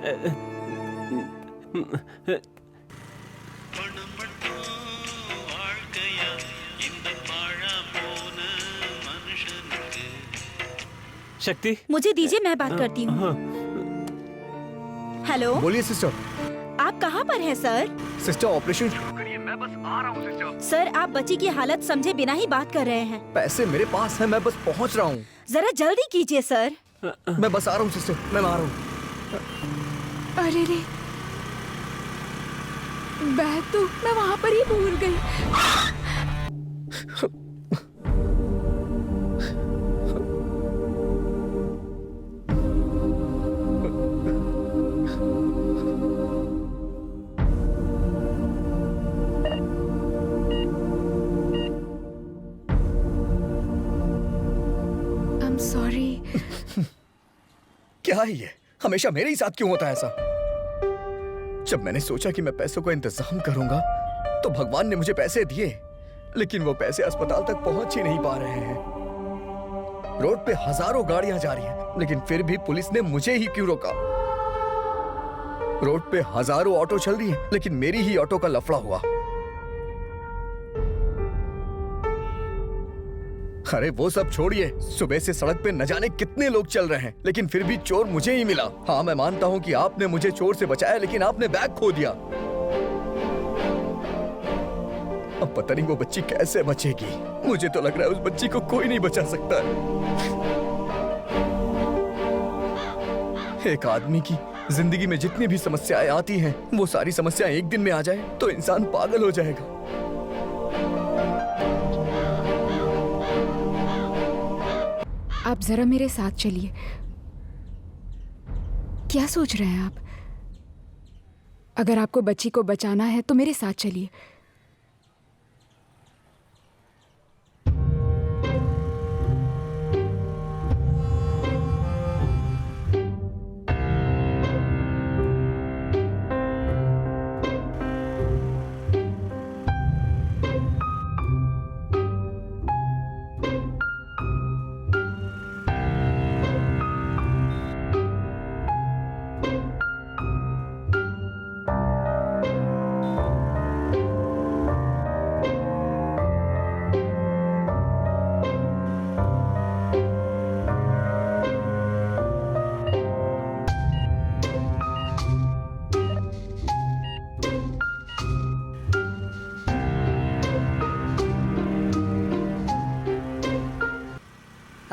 शक्ति, मुझे दीजिए, मैं बात करती हूँ। हेलो, बोलिए सिस्टर। आप कहाँ पर हैं सर? Sister operation. सर आप बच्ची की हालत समझे बिना ही बात कर रहे हैं। पैसे मेरे पास है, मैं बस पहुंच रहा हूँ। जरा जल्दी कीजिए सर। मैं बस आ रहा हूँ सिस्टर, मैं आ रहा हूँ। अरे रे, बैग तो मैं वहाँ पर ही भूल गई। I'm sorry. क्या है ये? हमेशा मेरे ही साथ क्यों होता है ऐसा? जब मैंने सोचा कि मैं पैसों का इंतजाम करूंगा तो भगवान ने मुझे पैसे दिए, लेकिन वो पैसे अस्पताल तक पहुंच ही नहीं पा रहे हैं। रोड पे हजारों गाड़ियां जा रही हैं, लेकिन फिर भी पुलिस ने मुझे ही क्यों रोका? रोड पे हजारों ऑटो चल रही हैं, लेकिन मेरी ही ऑटो का लफड़ा हुआ। अरे वो सब छोड़िए, सुबह से सड़क पे न जाने कितने लोग चल रहे हैं, लेकिन फिर भी चोर मुझे ही मिला। हाँ मैं मानता हूँ कि आपने मुझे चोर से बचाया, लेकिन आपने बैग खो दिया। अब पता नहीं वो बच्ची कैसे बचेगी। मुझे तो लग रहा है उस बच्ची को कोई नहीं बचा सकता। एक आदमी की जिंदगी में जितनी भी समस्याएं आती हैं, वो सारी समस्याएं एक दिन में आ जाए तो इंसान पागल हो जाएगा। आप जरा मेरे साथ चलिए। क्या सोच रहे हैं आप? अगर आपको बच्ची को बचाना है तो मेरे साथ चलिए।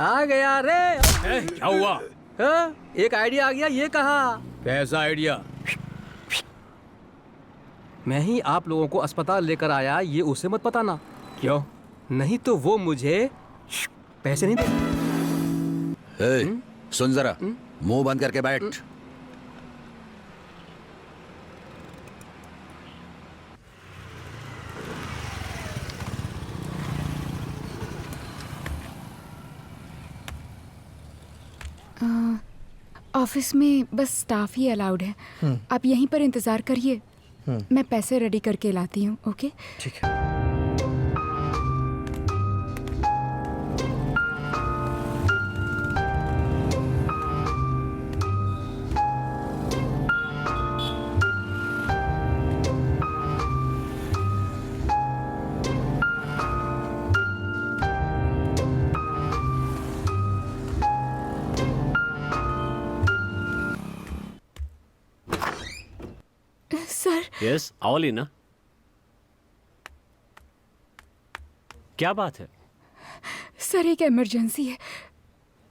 आ गया रे। क्या हुआ? एक आइडिया आ गया। ये कहा? कैसा आइडिया? मैं ही आप लोगों को अस्पताल लेकर आया, ये उसे मत बताना। क्यों? नहीं तो वो मुझे पैसे नहीं देगा। ए, सुन जरा, मुंह बंद करके बैठ। ऑफिस में बस स्टाफ ही अलाउड है। आप यहीं पर इंतजार करिए, मैं पैसे रेडी करके लाती हूँ। ओके ठीक है। सर। यस, आओ लीना। क्या बात है? सर एक इमरजेंसी है।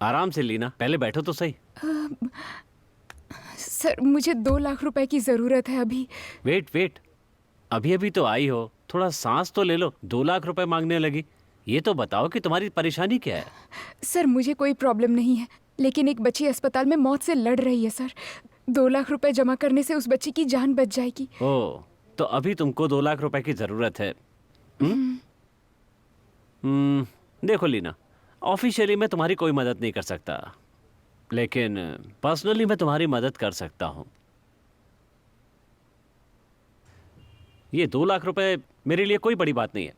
आराम से लीना, पहले बैठो तो सही। सर मुझे 2 लाख रुपए की जरूरत है अभी। वेट, अभी अभी तो आई हो, थोड़ा सांस तो ले लो। 2 लाख रुपए मांगने लगी। ये तो बताओ कि तुम्हारी परेशानी क्या है? सर मुझे कोई प्रॉब्लम नहीं है, लेकिन एक बच्ची अस्पताल में मौत से लड़ रही है सर। 2 लाख रुपए जमा करने से उस बच्ची की जान बच जाएगी। ओ, तो अभी तुमको 2 लाख रुपए की जरूरत है। देखो लीना, ऑफिशियली मैं तुम्हारी कोई मदद नहीं कर सकता, लेकिन पर्सनली मैं तुम्हारी मदद कर सकता हूँ। ये 2 लाख रुपए मेरे लिए कोई बड़ी बात नहीं है।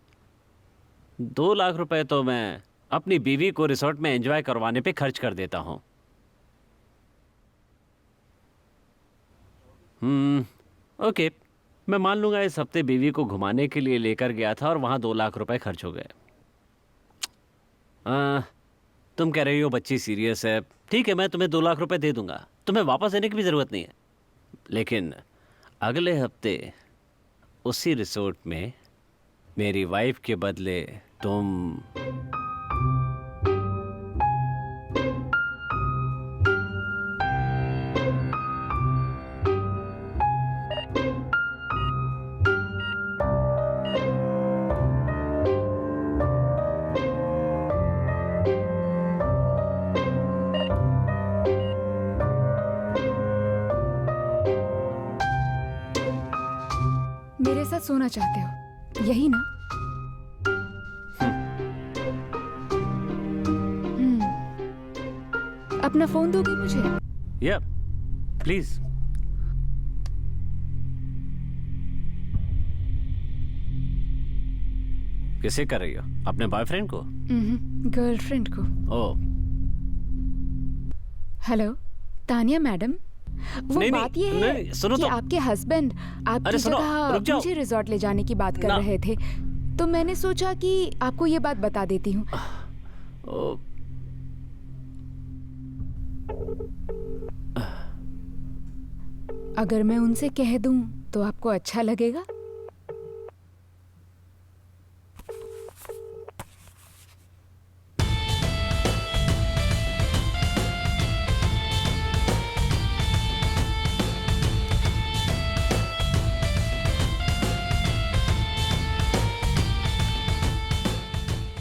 2 लाख रुपए तो मैं अपनी बीवी को रिसोर्ट में एंजॉय करवाने पे खर्च कर देता हूँ। ओके, मैं मान लूंगा इस हफ्ते बीवी को घुमाने के लिए लेकर गया था और वहाँ 2 लाख रुपए खर्च हो गए। तुम कह रही हो बच्ची सीरियस है, ठीक है, मैं तुम्हें 2 लाख रुपए दे दूंगा, तुम्हें वापस देने की भी ज़रूरत नहीं है। लेकिन अगले हफ्ते उसी रिसोर्ट में मेरी वाइफ के बदले तुम मेरे साथ सोना चाहते हो, यही ना? अपना फोन दोगे मुझे? या प्लीज। किसे कर रही हो? अपने बॉयफ्रेंड को? गर्लफ्रेंड को। ओ, हेलो तानिया मैडम, वो नहीं, बात ये नहीं, है सुनो कि तो। आपके हस्बैंड आपकी अरे सुनो, रुक जगह जाओ। मुझे रिजॉर्ट ले जाने की बात कर ना। रहे थे, तो मैंने सोचा कि आपको ये बात बता देती हूँ। ओ, अगर मैं उनसे कह दूं तो आपको अच्छा लगेगा?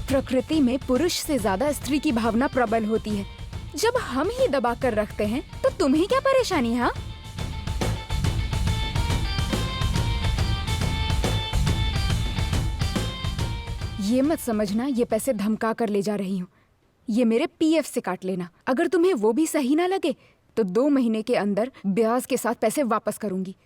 प्रकृति में पुरुष से ज्यादा स्त्री की भावना प्रबल होती है। जब हम ही दबा कर रखते हैं तो तुम्हें क्या परेशानी है? हाँ? ये मत समझना ये पैसे धमका कर ले जा रही हूँ। ये मेरे पीएफ से काट लेना। अगर तुम्हें वो भी सही ना लगे तो 2 महीने के अंदर ब्याज के साथ पैसे वापस करूंगी।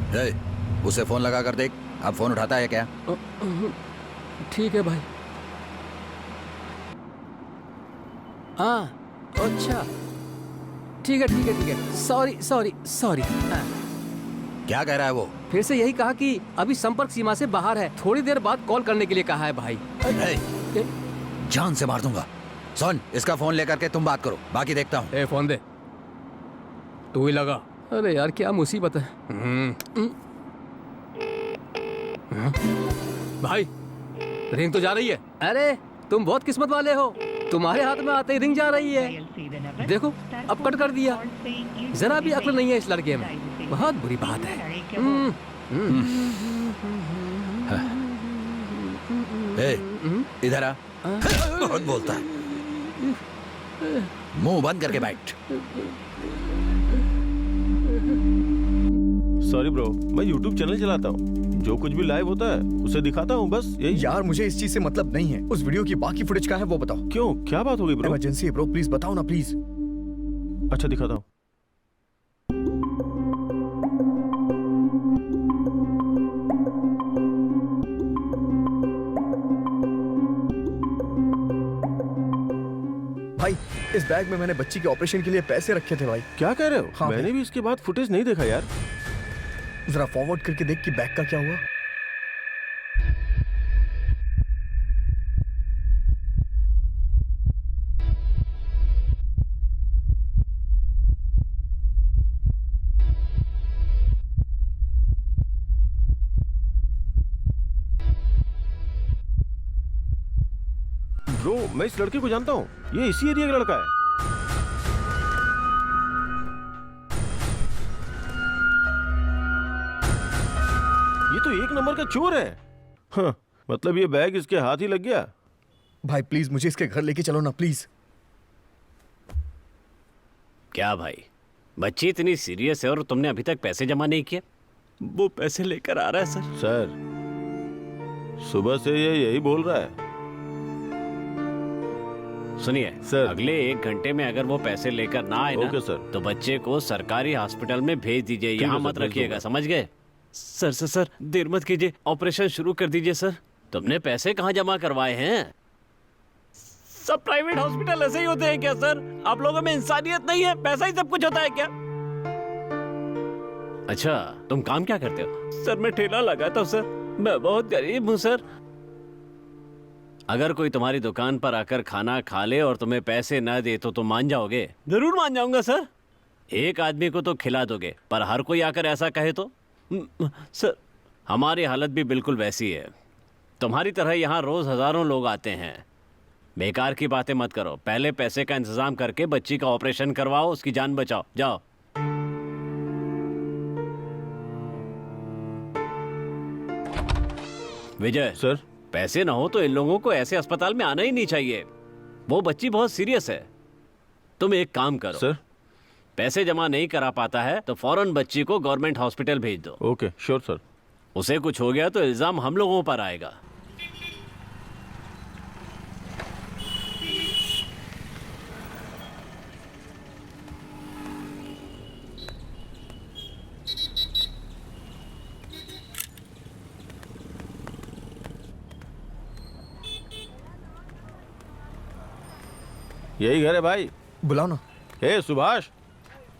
ए, उसे फोन लगा कर देख, अब फोन उठाता है क्या? ठीक है भाई। हाँ, अच्छा, ठीक है ठीक है ठीक है। Sorry sorry sorry. क्या कह रहा है वो? फिर से यही कहा कि अभी संपर्क सीमा से बाहर है, थोड़ी देर बाद कॉल करने के लिए कहा है भाई। ए, जान से मार दूंगा। सुन, इसका फोन लेकर के तुम बात करो, बाकी देखता हूँ। ए फोन दे, तू ही लगा। अरे यार क्या मुसीबत है। भाई रिंग तो जा रही है। अरे तुम बहुत किस्मत वाले हो, तुम्हारे हाथ में आते ही रिंग जा रही है। देखो अब कट कर दिया। जरा भी अक्ल नहीं है इस लड़के में, बहुत बुरी बात है। ए, इधर आ। बहुत बोलता है, मुंह बंद करके बैठ। सॉरी ब्रो, मैं YouTube चैनल चलाता हूँ। जो कुछ भी लाइव होता है उसे दिखाता हूँ, बस यही। यार मुझे इस चीज से मतलब नहीं है। उस वीडियो की बाकी फुटेज कहाँ है वो बताओ। क्यों, क्या बात हो गई ब्रो? इमरजेंसी है ब्रो, प्लीज बताओ ना प्लीज। अच्छा दिखाता हूँ। भाई इस बैग में मैंने बच्ची के ऑपरेशन के लिए पैसे रखे थे भाई। क्या कह रहे हो? हाँ, मैंने भाई। भी इसके बाद फुटेज नहीं देखा यार। जरा फॉरवर्ड करके देख कि बैग का क्या हुआ। ब्रो मैं इस लड़के को जानता हूँ, ये इसी एरिया का लड़का है। ये तो एक नंबर का चोर है। हाँ, मतलब ये बैग इसके हाथ ही लग गया। भाई प्लीज मुझे इसके घर लेके चलो ना प्लीज। क्या भाई, बच्ची इतनी सीरियस है और तुमने अभी तक पैसे जमा नहीं किए? वो पैसे लेकर आ रहा है सर। सर सुबह से ये यही बोल रहा है। सुनिए सर। अगले 1 घंटे में अगर वो पैसे लेकर ना आए ना ओके सर। तो बच्चे को सरकारी हॉस्पिटल में भेज दीजिए, है यहाँ सर, मत भेज रखिएगा, दूंगा। समझ गए? सर देर मत कीजिए, ऑपरेशन शुरू कर दीजिए सर। तुमने पैसे कहाँ जमा करवाए हैं? सब प्राइवेट हॉस्पिटल ऐसे ही होते हैं क्या सर? आप लोगों में इंसानियत नहीं है? पैसा ही सब कुछ होता है क्या? अच्छा तुम काम क्या करते हो? सर मैं ठेला लगाता हूँ सर, मैं बहुत गरीब हूँ सर। अगर कोई तुम्हारी दुकान पर आकर खाना खा ले और तुम्हें पैसे न दे तो तुम मान जाओगे? जरूर मान जाऊंगा सर। एक आदमी को तो खिला दोगे, पर हर कोई आकर ऐसा कहे तो? सर हमारी हालत भी बिल्कुल वैसी है। तुम्हारी तरह यहाँ रोज हजारों लोग आते हैं। बेकार की बातें मत करो, पहले पैसे का इंतजाम करके बच्ची का ऑपरेशन करवाओ, उसकी जान बचाओ। जाओ। विजय सर पैसे ना हो तो इन लोगों को ऐसे अस्पताल में आना ही नहीं चाहिए। वो बच्ची बहुत सीरियस है। तुम एक काम करो सर। पैसे जमा नहीं करा पाता है तो फौरन बच्ची को गवर्नमेंट हॉस्पिटल भेज दो। Okay sure sir. उसे कुछ हो गया तो इल्जाम हम लोगों पर आएगा। यही घर है भाई। बुलाओ ना। हे सुभाष,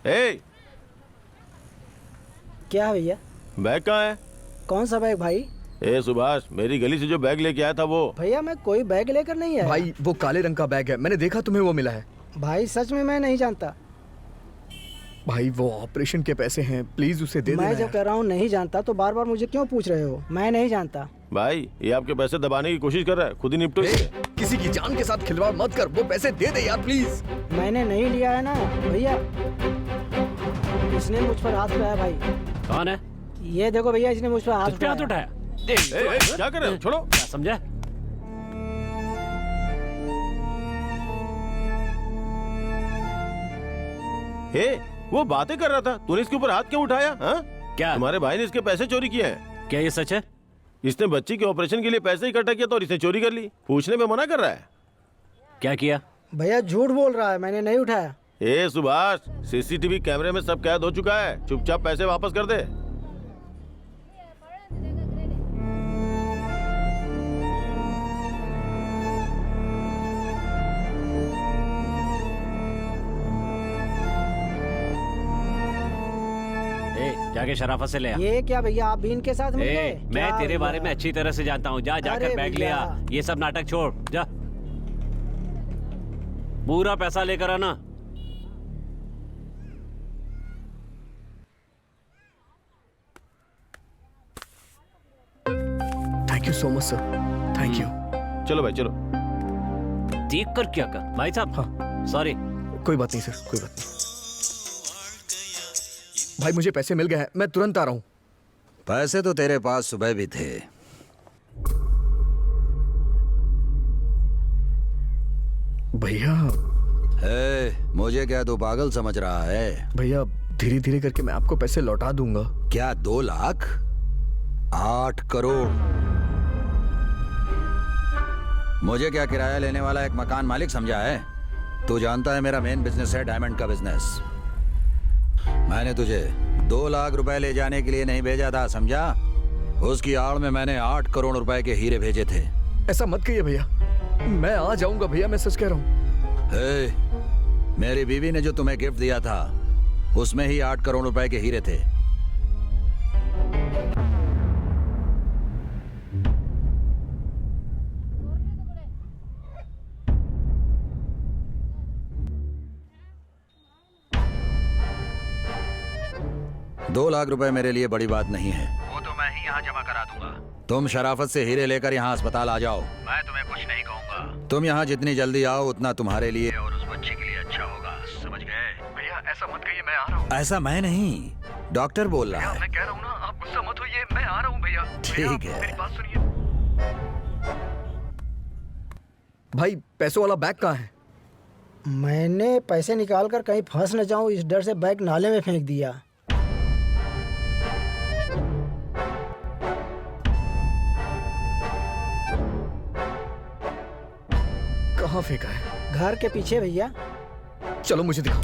हे क्या भैया? बैग कहाँ है? कौन सा बैग भाई? हे सुभाष, मेरी गली से जो बैग लेके आया था वो। भैया मैं कोई बैग लेकर नहीं आया। भाई वो काले रंग का बैग है, मैंने देखा तुम्हें वो मिला है। भाई सच में मैं नहीं जानता। भाई वो ऑपरेशन के पैसे हैं, प्लीज उसे दे देना मैं जब यार। कह रहा हूँ नहीं जानता तो बार बार मुझे क्यों पूछ रहे हो? मैं नहीं जानता। भाई ये आपके पैसे दबाने की कोशिश कर रहा है, खुद ही निपटो ए, इससे। किसी की जान के साथ खिलवाड़ मत कर, वो पैसे दे दे यार प्लीज। मैंने नहीं लिया है ना भैया। इसने मुझ पर हाथ उठाया भाई। कौन है? ये देखो भैया, इसने मुझ पर हाथ तुझ पे हाथ उठाया। उठाया? ए, क्या कर रहे हो? छोड़ो। क्या समझा? हे वो बातें कर रहा था, तूने इसके ऊपर हाथ क्यों उठाया? हाँ? क्या तुम्हारे भाई ने इसके पैसे चोरी किए हैं। क्या ये सच है? इसने बच्ची के ऑपरेशन के लिए पैसे इकट्ठा किया तो और इसने चोरी कर ली। पूछने में मना कर रहा है। क्या किया? भैया झूठ बोल रहा है, मैंने नहीं उठाया। ए सुभाष, सीसीटीवी कैमरे में सब कैद हो चुका है, चुपचाप पैसे वापस कर दे। जाके शराफत से ले आ। ये क्या भैया, आप भी इनके साथ मिल गए? मैं क्या तेरे बारे भैया? में अच्छी तरह से जानता हूँ। जा जाकर अरे बैग ले आ। भैया। ये सब नाटक छोड़, जा पूरा पैसा लेकर आना। Thank you so much sir, thank you. चलो भाई चलो। देख कर क्या कर भाई साहब। हाँ। सॉरी। कोई बात नहीं सर, कोई बात नहीं। भाई मुझे पैसे मिल गए हैं, मैं तुरंत आ रहा हूँ। पैसे तो तेरे पास सुबह भी थे। भैया मुझे क्या तू पागल समझ रहा है? भैया धीरे धीरे करके मैं आपको पैसे लौटा दूंगा। क्या 2 लाख? 8 करोड़। मुझे क्या किराया लेने वाला एक मकान मालिक समझा है? तू जानता है मेरा मेन बिजनेस है डायमंड का बिजनेस। मैंने तुझे 2 लाख रुपए ले जाने के लिए नहीं भेजा था, समझा? उसकी आड़ में मैंने 8 करोड़ रुपए के हीरे भेजे थे। ऐसा मत कहिए भैया, मैं आ जाऊंगा भैया, मैं सच कह रहा हूँ। मेरी बीवी ने जो तुम्हें गिफ्ट दिया था उसमें ही 8 करोड़ रुपए के हीरे थे। दो लाख रुपए मेरे लिए बड़ी बात नहीं है, वो तो मैं ही यहाँ जमा करा दूंगा। तुम शराफत से हीरे लेकर यहाँ अस्पताल आ जाओ, मैं तुम्हें कुछ नहीं कहूँगा। तुम यहाँ जितनी जल्दी आओ उतना तुम्हारे लिए और उस बच्चे के लिए अच्छा होगा, समझ गए? भैया ऐसा मत कहिए, मैं आ रहा हूँ। ऐसा मैं नहीं, डॉक्टर बोल रहा है। मैं कह रहा हूँ ना, आप गुस्सा मत होइए, मैं आ रहा हूँ भैया। ठीक है। मेरी बात सुनिए। भाई पैसों वाला बैग कहाँ है? मैंने पैसे निकाल कर कहीं फंस न जाऊं इस डर से बैग नाले में फेंक दिया। कहाँ फेंका है? घर के पीछे भैया। चलो मुझे दिखाओ।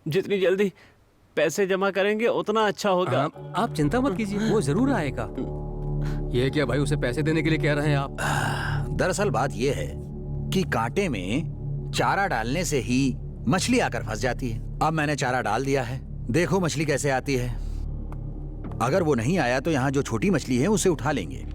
जितनी जल्दी पैसे जमा करेंगे उतना अच्छा होगा। आप चिंता मत कीजिए, वो जरूर आएगा। ये क्या भाई, उसे पैसे देने के लिए कह रहे हैं आप? दरअसल बात यह है कि कांटे में चारा डालने से ही मछली आकर फंस जाती है। अब मैंने चारा डाल दिया है, देखो मछली कैसे आती है। अगर वो नहीं आया तो यहाँ जो छोटी मछली है उसे उठा लेंगे।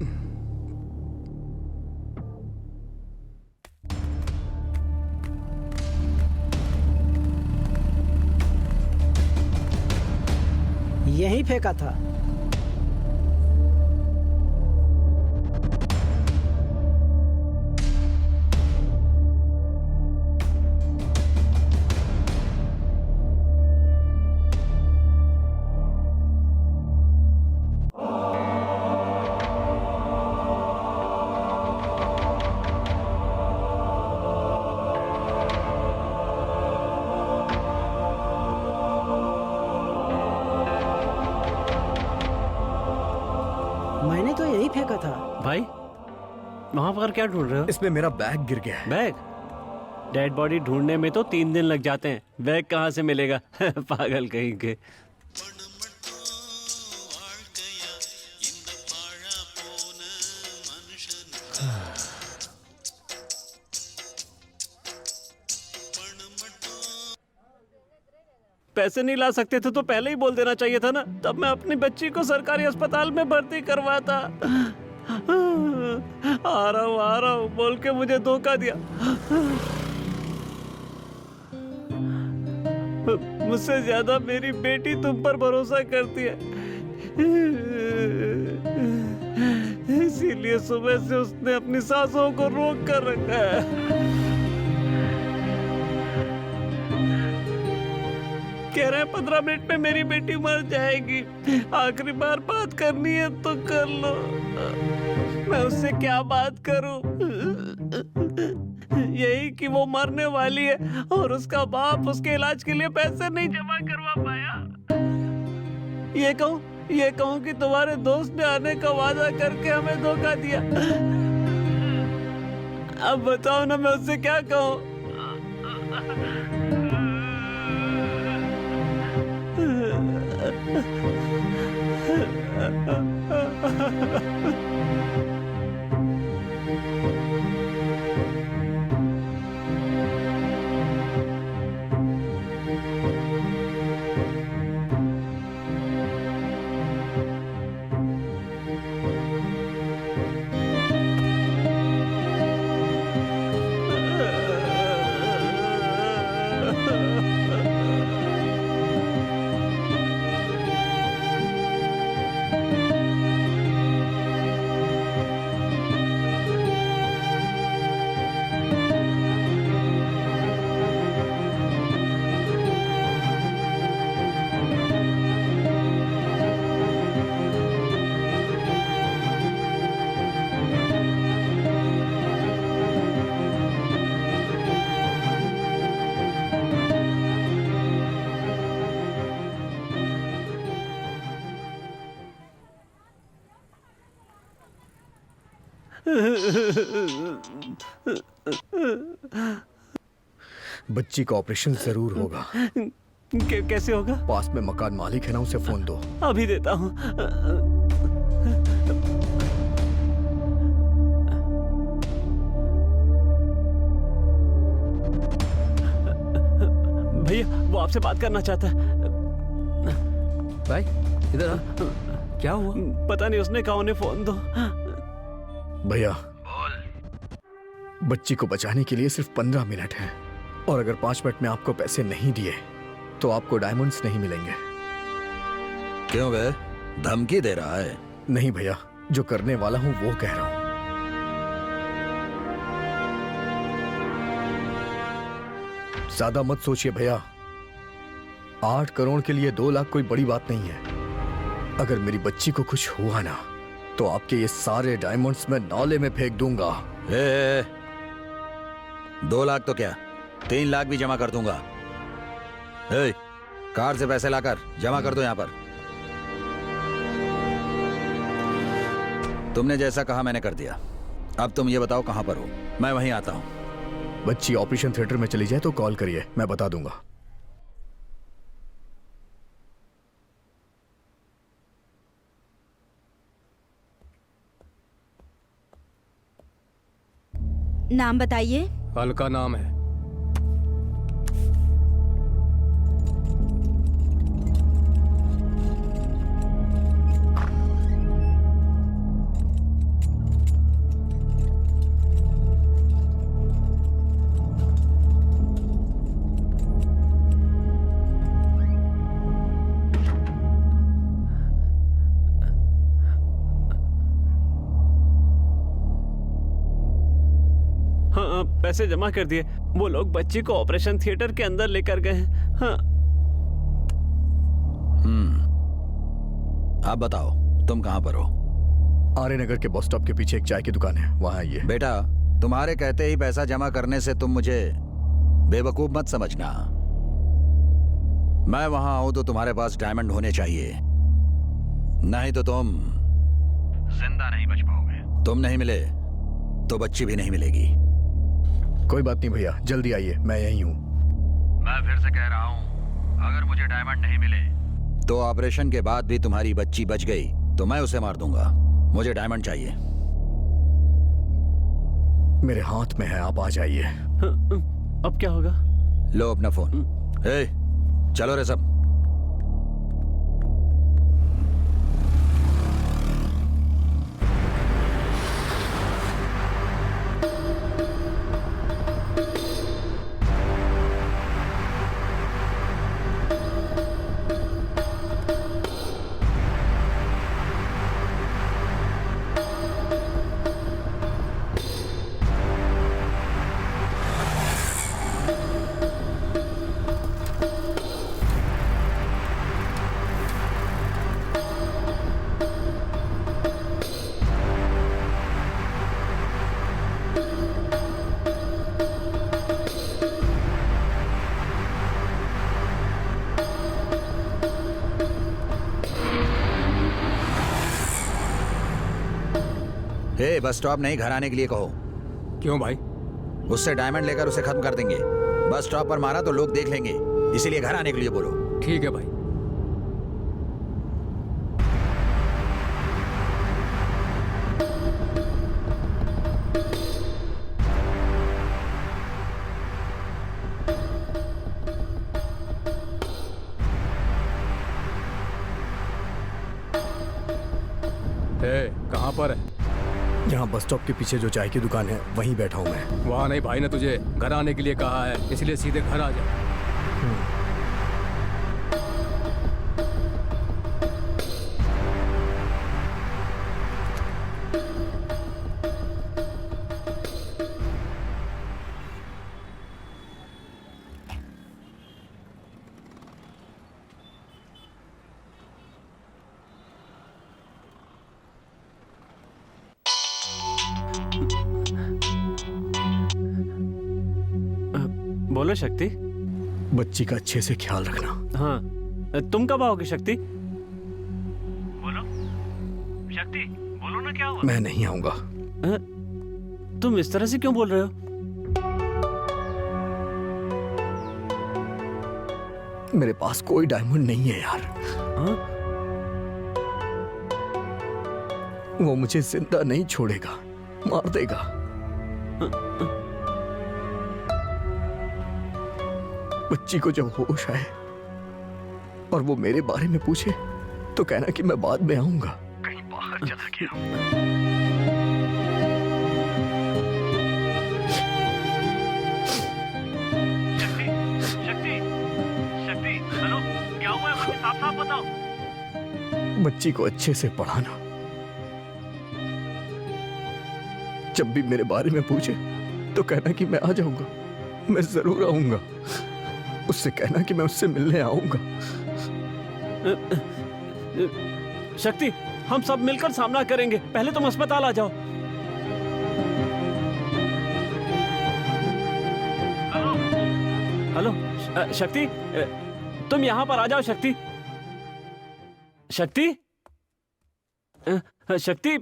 यहीं फेंका था। मैंने तो यही फेंका था। भाई वहां पर क्या ढूंढ रहे हो? इसमें मेरा बैग गिर गया है। बैग? डेड बॉडी ढूंढने में तो 3 दिन लग जाते हैं, बैग कहाँ से मिलेगा? पागल कहीं के। पैसे नहीं ला सकते थे तो पहले ही बोल देना चाहिए था ना, तब मैं अपनी बच्ची को सरकारी अस्पताल में भर्ती करवाता। आ रहा हूँ बोल के मुझे धोखा दिया। मुझसे ज्यादा मेरी बेटी तुम पर भरोसा करती है, इसीलिए सुबह से उसने अपनी सांसों को रोक कर रखा है। कह रहे हैं 15 मिनट में मेरी बेटी मर जाएगी, आखिरी बार बात करनी है तो कर लो। मैं उससे क्या बात करूं? यही कि वो मरने वाली है और उसका बाप उसके इलाज के लिए पैसे नहीं जमा करवा पाया। ये कहूं कि तुम्हारे दोस्त ने आने का वादा करके हमें धोखा दिया। अब बताओ ना, मैं उससे क्या कहूं? बच्ची का ऑपरेशन जरूर होगा। कैसे होगा? पास में मकान मालिक है ना, उसे फोन दो। अभी देता हूँ। भैया वो आपसे बात करना चाहता है। भाई इधर आ। क्या हुआ? पता नहीं, उसने कहा उन्हें फोन दो। भैया बच्ची को बचाने के लिए सिर्फ 15 मिनट है, और अगर 5 मिनट में आपको पैसे नहीं दिए तो आपको डायमंड्स नहीं मिलेंगे। क्यों बे, धमकी दे रहा है? नहीं भैया, जो करने वाला हूं वो कह रहा हूं। ज्यादा मत सोचिए भैया, 8 करोड़ के लिए 2 लाख कोई बड़ी बात नहीं है। अगर मेरी बच्ची को कुछ हुआ ना तो आपके ये सारे डायमंड्स मैं नाले में फेंक दूंगा। 2 लाख तो क्या, 3 लाख भी जमा कर दूंगा। ए, कार से पैसे लाकर जमा कर दो यहाँ पर। तुमने जैसा कहा मैंने कर दिया। अब तुम ये बताओ कहाँ पर हो, मैं वहीं आता हूँ। बच्ची ऑपरेशन थिएटर में चली जाए तो कॉल करिए, मैं बता दूंगा। नाम बताइए। अलका नाम है। पैसे जमा कर दिए। वो लोग बच्ची को ऑपरेशन थिएटर के अंदर लेकर गए हैं। हाँ। आप बताओ तुम कहाँ पर हो? आर्य नगर के बस स्टॉप के पीछे एक चाय की दुकान है, वहां आइए। बेटा, तुम्हारे कहते ही पैसा जमा करने से तुम मुझे बेवकूफ मत समझना। मैं वहां आऊं तो तुम्हारे पास डायमंड होने चाहिए, नहीं तो तुम जिंदा नहीं बच पाओगे। तुम नहीं मिले तो बच्ची भी नहीं मिलेगी। कोई बात नहीं भैया, जल्दी आइए, मैं यहीं हूँ। मैं फिर से कह रहा हूँ, अगर मुझे डायमंड नहीं मिले तो ऑपरेशन के बाद भी तुम्हारी बच्ची बच गई तो मैं उसे मार दूंगा। मुझे डायमंड चाहिए। मेरे हाथ में है, आप आ जाइए। अब क्या होगा? लो अपना फोन। ए, चलो रे सब। बस स्टॉप नहीं, घर आने के लिए कहो। क्यों भाई? उससे डायमंड लेकर उसे खत्म कर देंगे। बस स्टॉप पर मारा तो लोग देख लेंगे, इसीलिए घर आने के लिए बोलो। ठीक है भाई। कहाँ पर है? यहाँ बस स्टॉप के पीछे जो चाय की दुकान है वहीं बैठा हूँ मैं। वहाँ नहीं, भाई ने तुझे घर आने के लिए कहा है, इसलिए सीधे घर आ जा। बोलो शक्ति। बच्ची का अच्छे से ख्याल रखना। हाँ, तुम कब आओगे शक्ति? बोलो शक्ति, बोलो ना क्या हुआ? मैं नहीं आऊंगा। तुम इस तरह से क्यों बोल रहे हो? मेरे पास कोई डायमंड नहीं है यार। हाँ? वो मुझे जिंदा नहीं छोड़ेगा, मार देगा। बच्ची को जब होश आए और वो मेरे बारे में पूछे तो कहना कि मैं बाद में आऊंगा, कहीं बाहर चला गया। बच्ची को अच्छे से पढ़ाना। जब भी मेरे बारे में पूछे तो कहना कि मैं आ जाऊंगा, मैं जरूर आऊंगा। उससे कहना कि मैं उससे मिलने आऊंगा। शक्ति, हम सब मिलकर सामना करेंगे। पहले तुम अस्पताल आ जाओ। हेलो शक्ति, तुम यहाँ पर आ जाओ। शक्ति, शक्ति, शक्ति।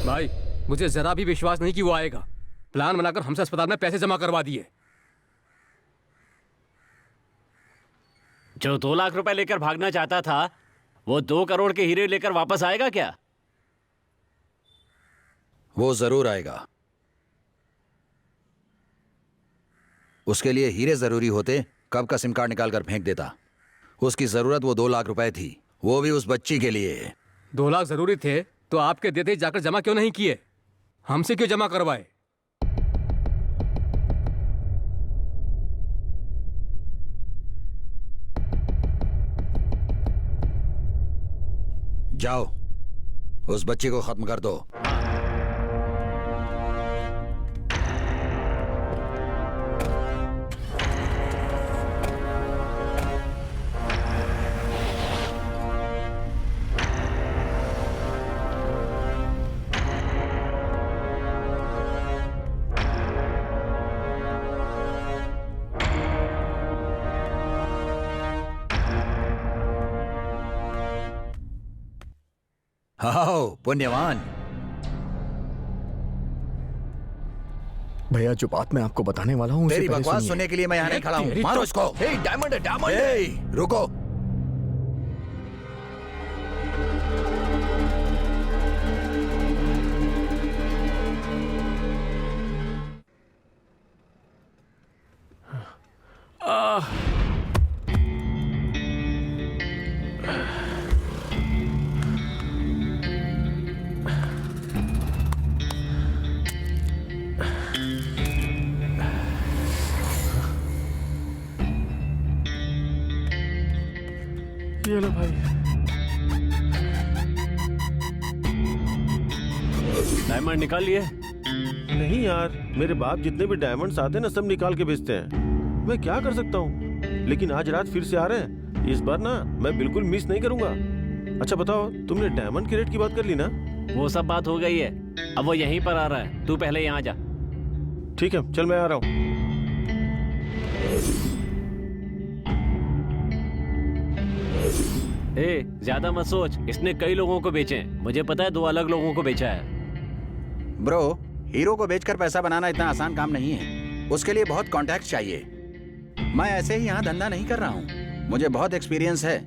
भाई, मुझे जरा भी विश्वास नहीं कि वो आएगा। प्लान बनाकर हमसे अस्पताल में पैसे जमा करवा दिए। जो 2 लाख रुपए लेकर भागना चाहता था, वो 2 करोड़ के हीरे लेकर वापस आएगा क्या? वो जरूर आएगा। उसके लिए हीरे जरूरी होते कब का सिम कार्ड निकाल कर फेंक देता। उसकी जरूरत वो 2 लाख रुपए थी, वो भी उस बच्ची के लिए। 2 लाख जरूरी थे तो आपके देते जाकर जमा क्यों नहीं किए? हमसे क्यों जमा करवाए? जाओ, उस बच्ची को खत्म कर दो। आओ पुण्यवान। भैया, जो बात मैं आपको बताने वाला हूँ, तेरी बकवास सुनने के लिए मैं यहाँ नहीं खड़ा हूँ। मारो इसको। डायमंड है, डायमंड। रुको। ये लो भाई। डायमंड निकाल लिए? नहीं यार, मेरे बाप जितने भी डायमंड्स आते हैं ना, सब निकाल के बेचते हैं। मैं क्या कर सकता हूँ, लेकिन आज रात फिर से आ रहे हैं। इस बार ना मैं बिल्कुल मिस नहीं करूंगा। अच्छा बताओ, तुमने डायमंड के रेट की बात कर ली ना? वो सब बात हो गई है, अब वो यहीं पर आ रहा है। तू पहले यहाँ जा। ठीक है, चल मैं आ रहा हूँ। ज्यादा मत सोच, इसने कई लोगों को बेचे हैं। मुझे पता है 2 अलग लोगों को बेचा है। ब्रो, हीरो को बेचकर पैसा बनाना इतना आसान काम नहीं है। उसके लिए बहुत कॉन्टैक्ट चाहिए। मैं ऐसे ही यहाँ धंधा नहीं कर रहा हूँ, मुझे बहुत एक्सपीरियंस है।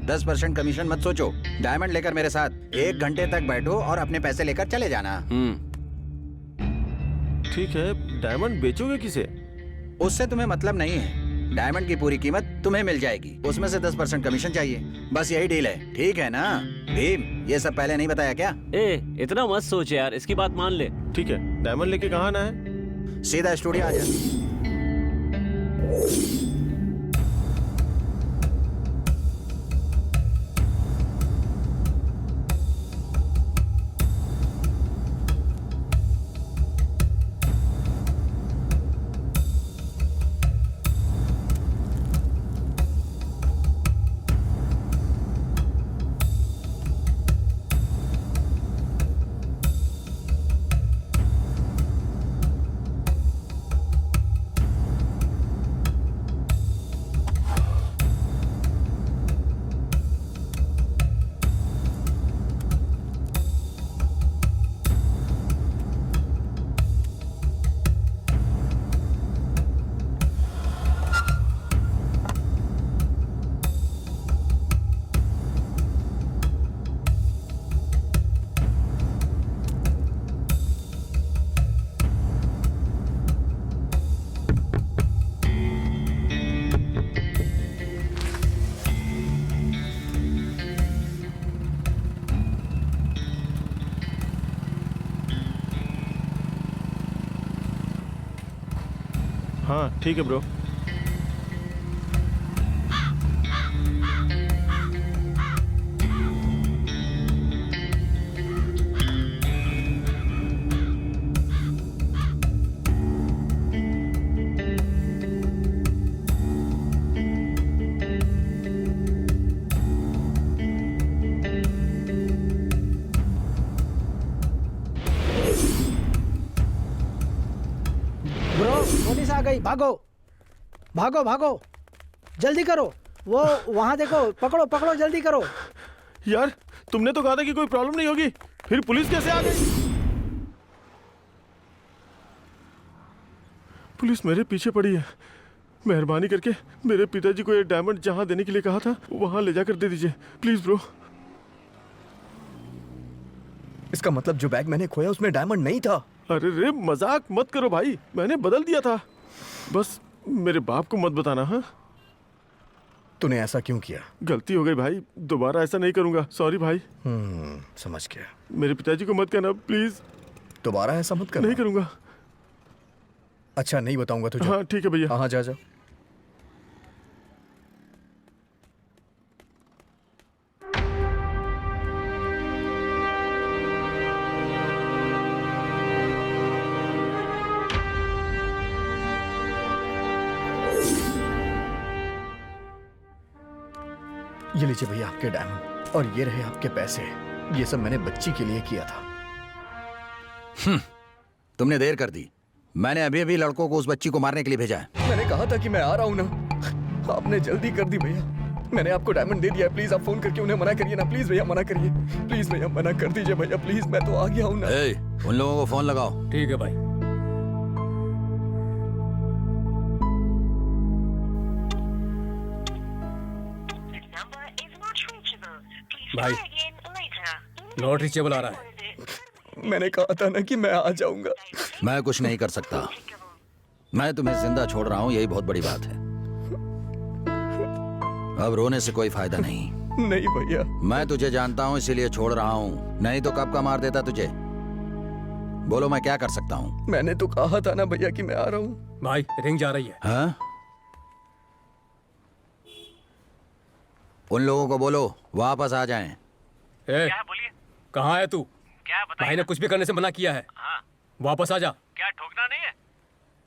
10% कमीशन मत सोचो। डायमंड लेकर मेरे साथ 1 घंटे तक बैठो और अपने पैसे लेकर चले जाना। ठीक है, डायमंड बेचोगे किसे? उससे तुम्हें मतलब नहीं है। डायमंड की पूरी कीमत तुम्हें मिल जाएगी, उसमें से 10% कमीशन चाहिए। बस यही डील है, ठीक है ना? भीम, ये सब पहले नहीं बताया क्या? इतना मत सोच यार, इसकी बात मान ले। ठीक है, डायमंड लेके कहाँ आना है? सीधा स्टूडियो आ जा। हाँ ठीक है ब्रो। ब्रो पुलिस आ गई, भागो भागो भागो, जल्दी करो। वो वहाँ देखो, पकड़ो पकड़ो, जल्दी करो। यार तुमने तो कहा था कि कोई प्रॉब्लम नहीं होगी, फिर पुलिस कैसे आ गई? पुलिस मेरे पीछे पड़ी है। मेहरबानी करके मेरे पिताजी को ये डायमंड जहां देने के लिए कहा था वहां ले जाकर दे दीजिए प्लीज ब्रो। इसका मतलब जो बैग मैंने खोया उसमें डायमंड नहीं था? अरे रे मजाक मत करो भाई, मैंने बदल दिया था। बस मेरे बाप को मत बताना। हाँ तूने ऐसा क्यों किया? गलती हो गई भाई, दोबारा ऐसा नहीं करूंगा, सॉरी भाई। समझ गया। मेरे पिताजी को मत कहना प्लीज। दोबारा ऐसा मत करना। नहीं करूंगा। अच्छा नहीं बताऊंगा तुझे। हाँ ठीक है भैया। हाँ जा जा। ये लीजिए भैया आपके डायमंड, और ये रहे आपके पैसे। ये सब मैंने बच्ची के लिए किया था। तुमने देर कर दी। मैंने अभी अभी लड़कों को उस बच्ची को मारने के लिए भेजा है। मैंने कहा था कि मैं आ रहा हूं ना, आपने जल्दी कर दी भैया। मैंने आपको डायमंड दे दिया है, प्लीज आप फोन करके उन्हें मना करिए ना। प्लीज भैया मना करिए, प्लीज भैया मना कर दीजिए भैया प्लीज, मैं तो आ गया हूं ना। उन लोगों को फोन लगाओ। ठीक है भाई। भाई नॉट रीचेबल आ रहा है। मैंने कहा था ना कि मैं आ जाऊंगा। मैं कुछ नहीं कर सकता। मैं तुम्हें जिंदा छोड़ रहा हूँ, यही बहुत बड़ी बात है। अब रोने से कोई फायदा नहीं। नहीं भैया। मैं तुझे जानता हूँ इसीलिए छोड़ रहा हूँ, नहीं तो कब का मार देता तुझे। बोलो मैं क्या कर सकता हूँ? मैंने तो कहा था ना भैया कि मैं आ रहा हूँ। भाई रिंग जा रही है। हाँ? उन लोगों को बोलो वापस आ जाएं। क्या बोलिए? कहाँ है तू? क्या बताइए? भाई ने कुछ भी करने से मना किया है। हाँ। वापस आ जा। क्या ठोकना नहीं है?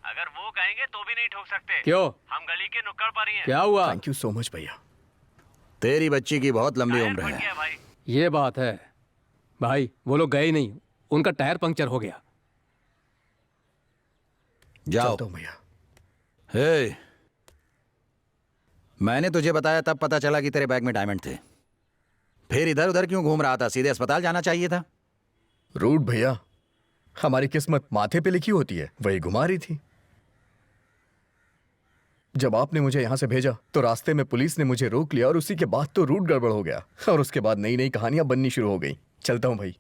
अगर वो कहेंगे तो भी नहीं ठोक सकते। क्यों? हम गली के नुक्कड़ पर ही हैं। क्या हुआ? थैंक यू सो मच भैया। तेरी बच्ची की बहुत लंबी उम्र बन है। गया भाई। ये बात है भाई, वो लोग गए नहीं, उनका टायर पंक्चर हो गया। जाओ। चलता हूं भैया। हे, मैंने तुझे बताया तब पता चला कि तेरे बैग में डायमंड थे। फिर इधर उधर क्यों घूम रहा था? सीधे अस्पताल जाना चाहिए था। रूट भैया, हमारी किस्मत माथे पे लिखी होती है, वही घुमा रही थी। जब आपने मुझे यहां से भेजा तो रास्ते में पुलिस ने मुझे रोक लिया और उसी के बाद तो रूट गड़बड़ हो गया और उसके बाद नई नई कहानियां बननी शुरू हो गई। चलता हूं भाई।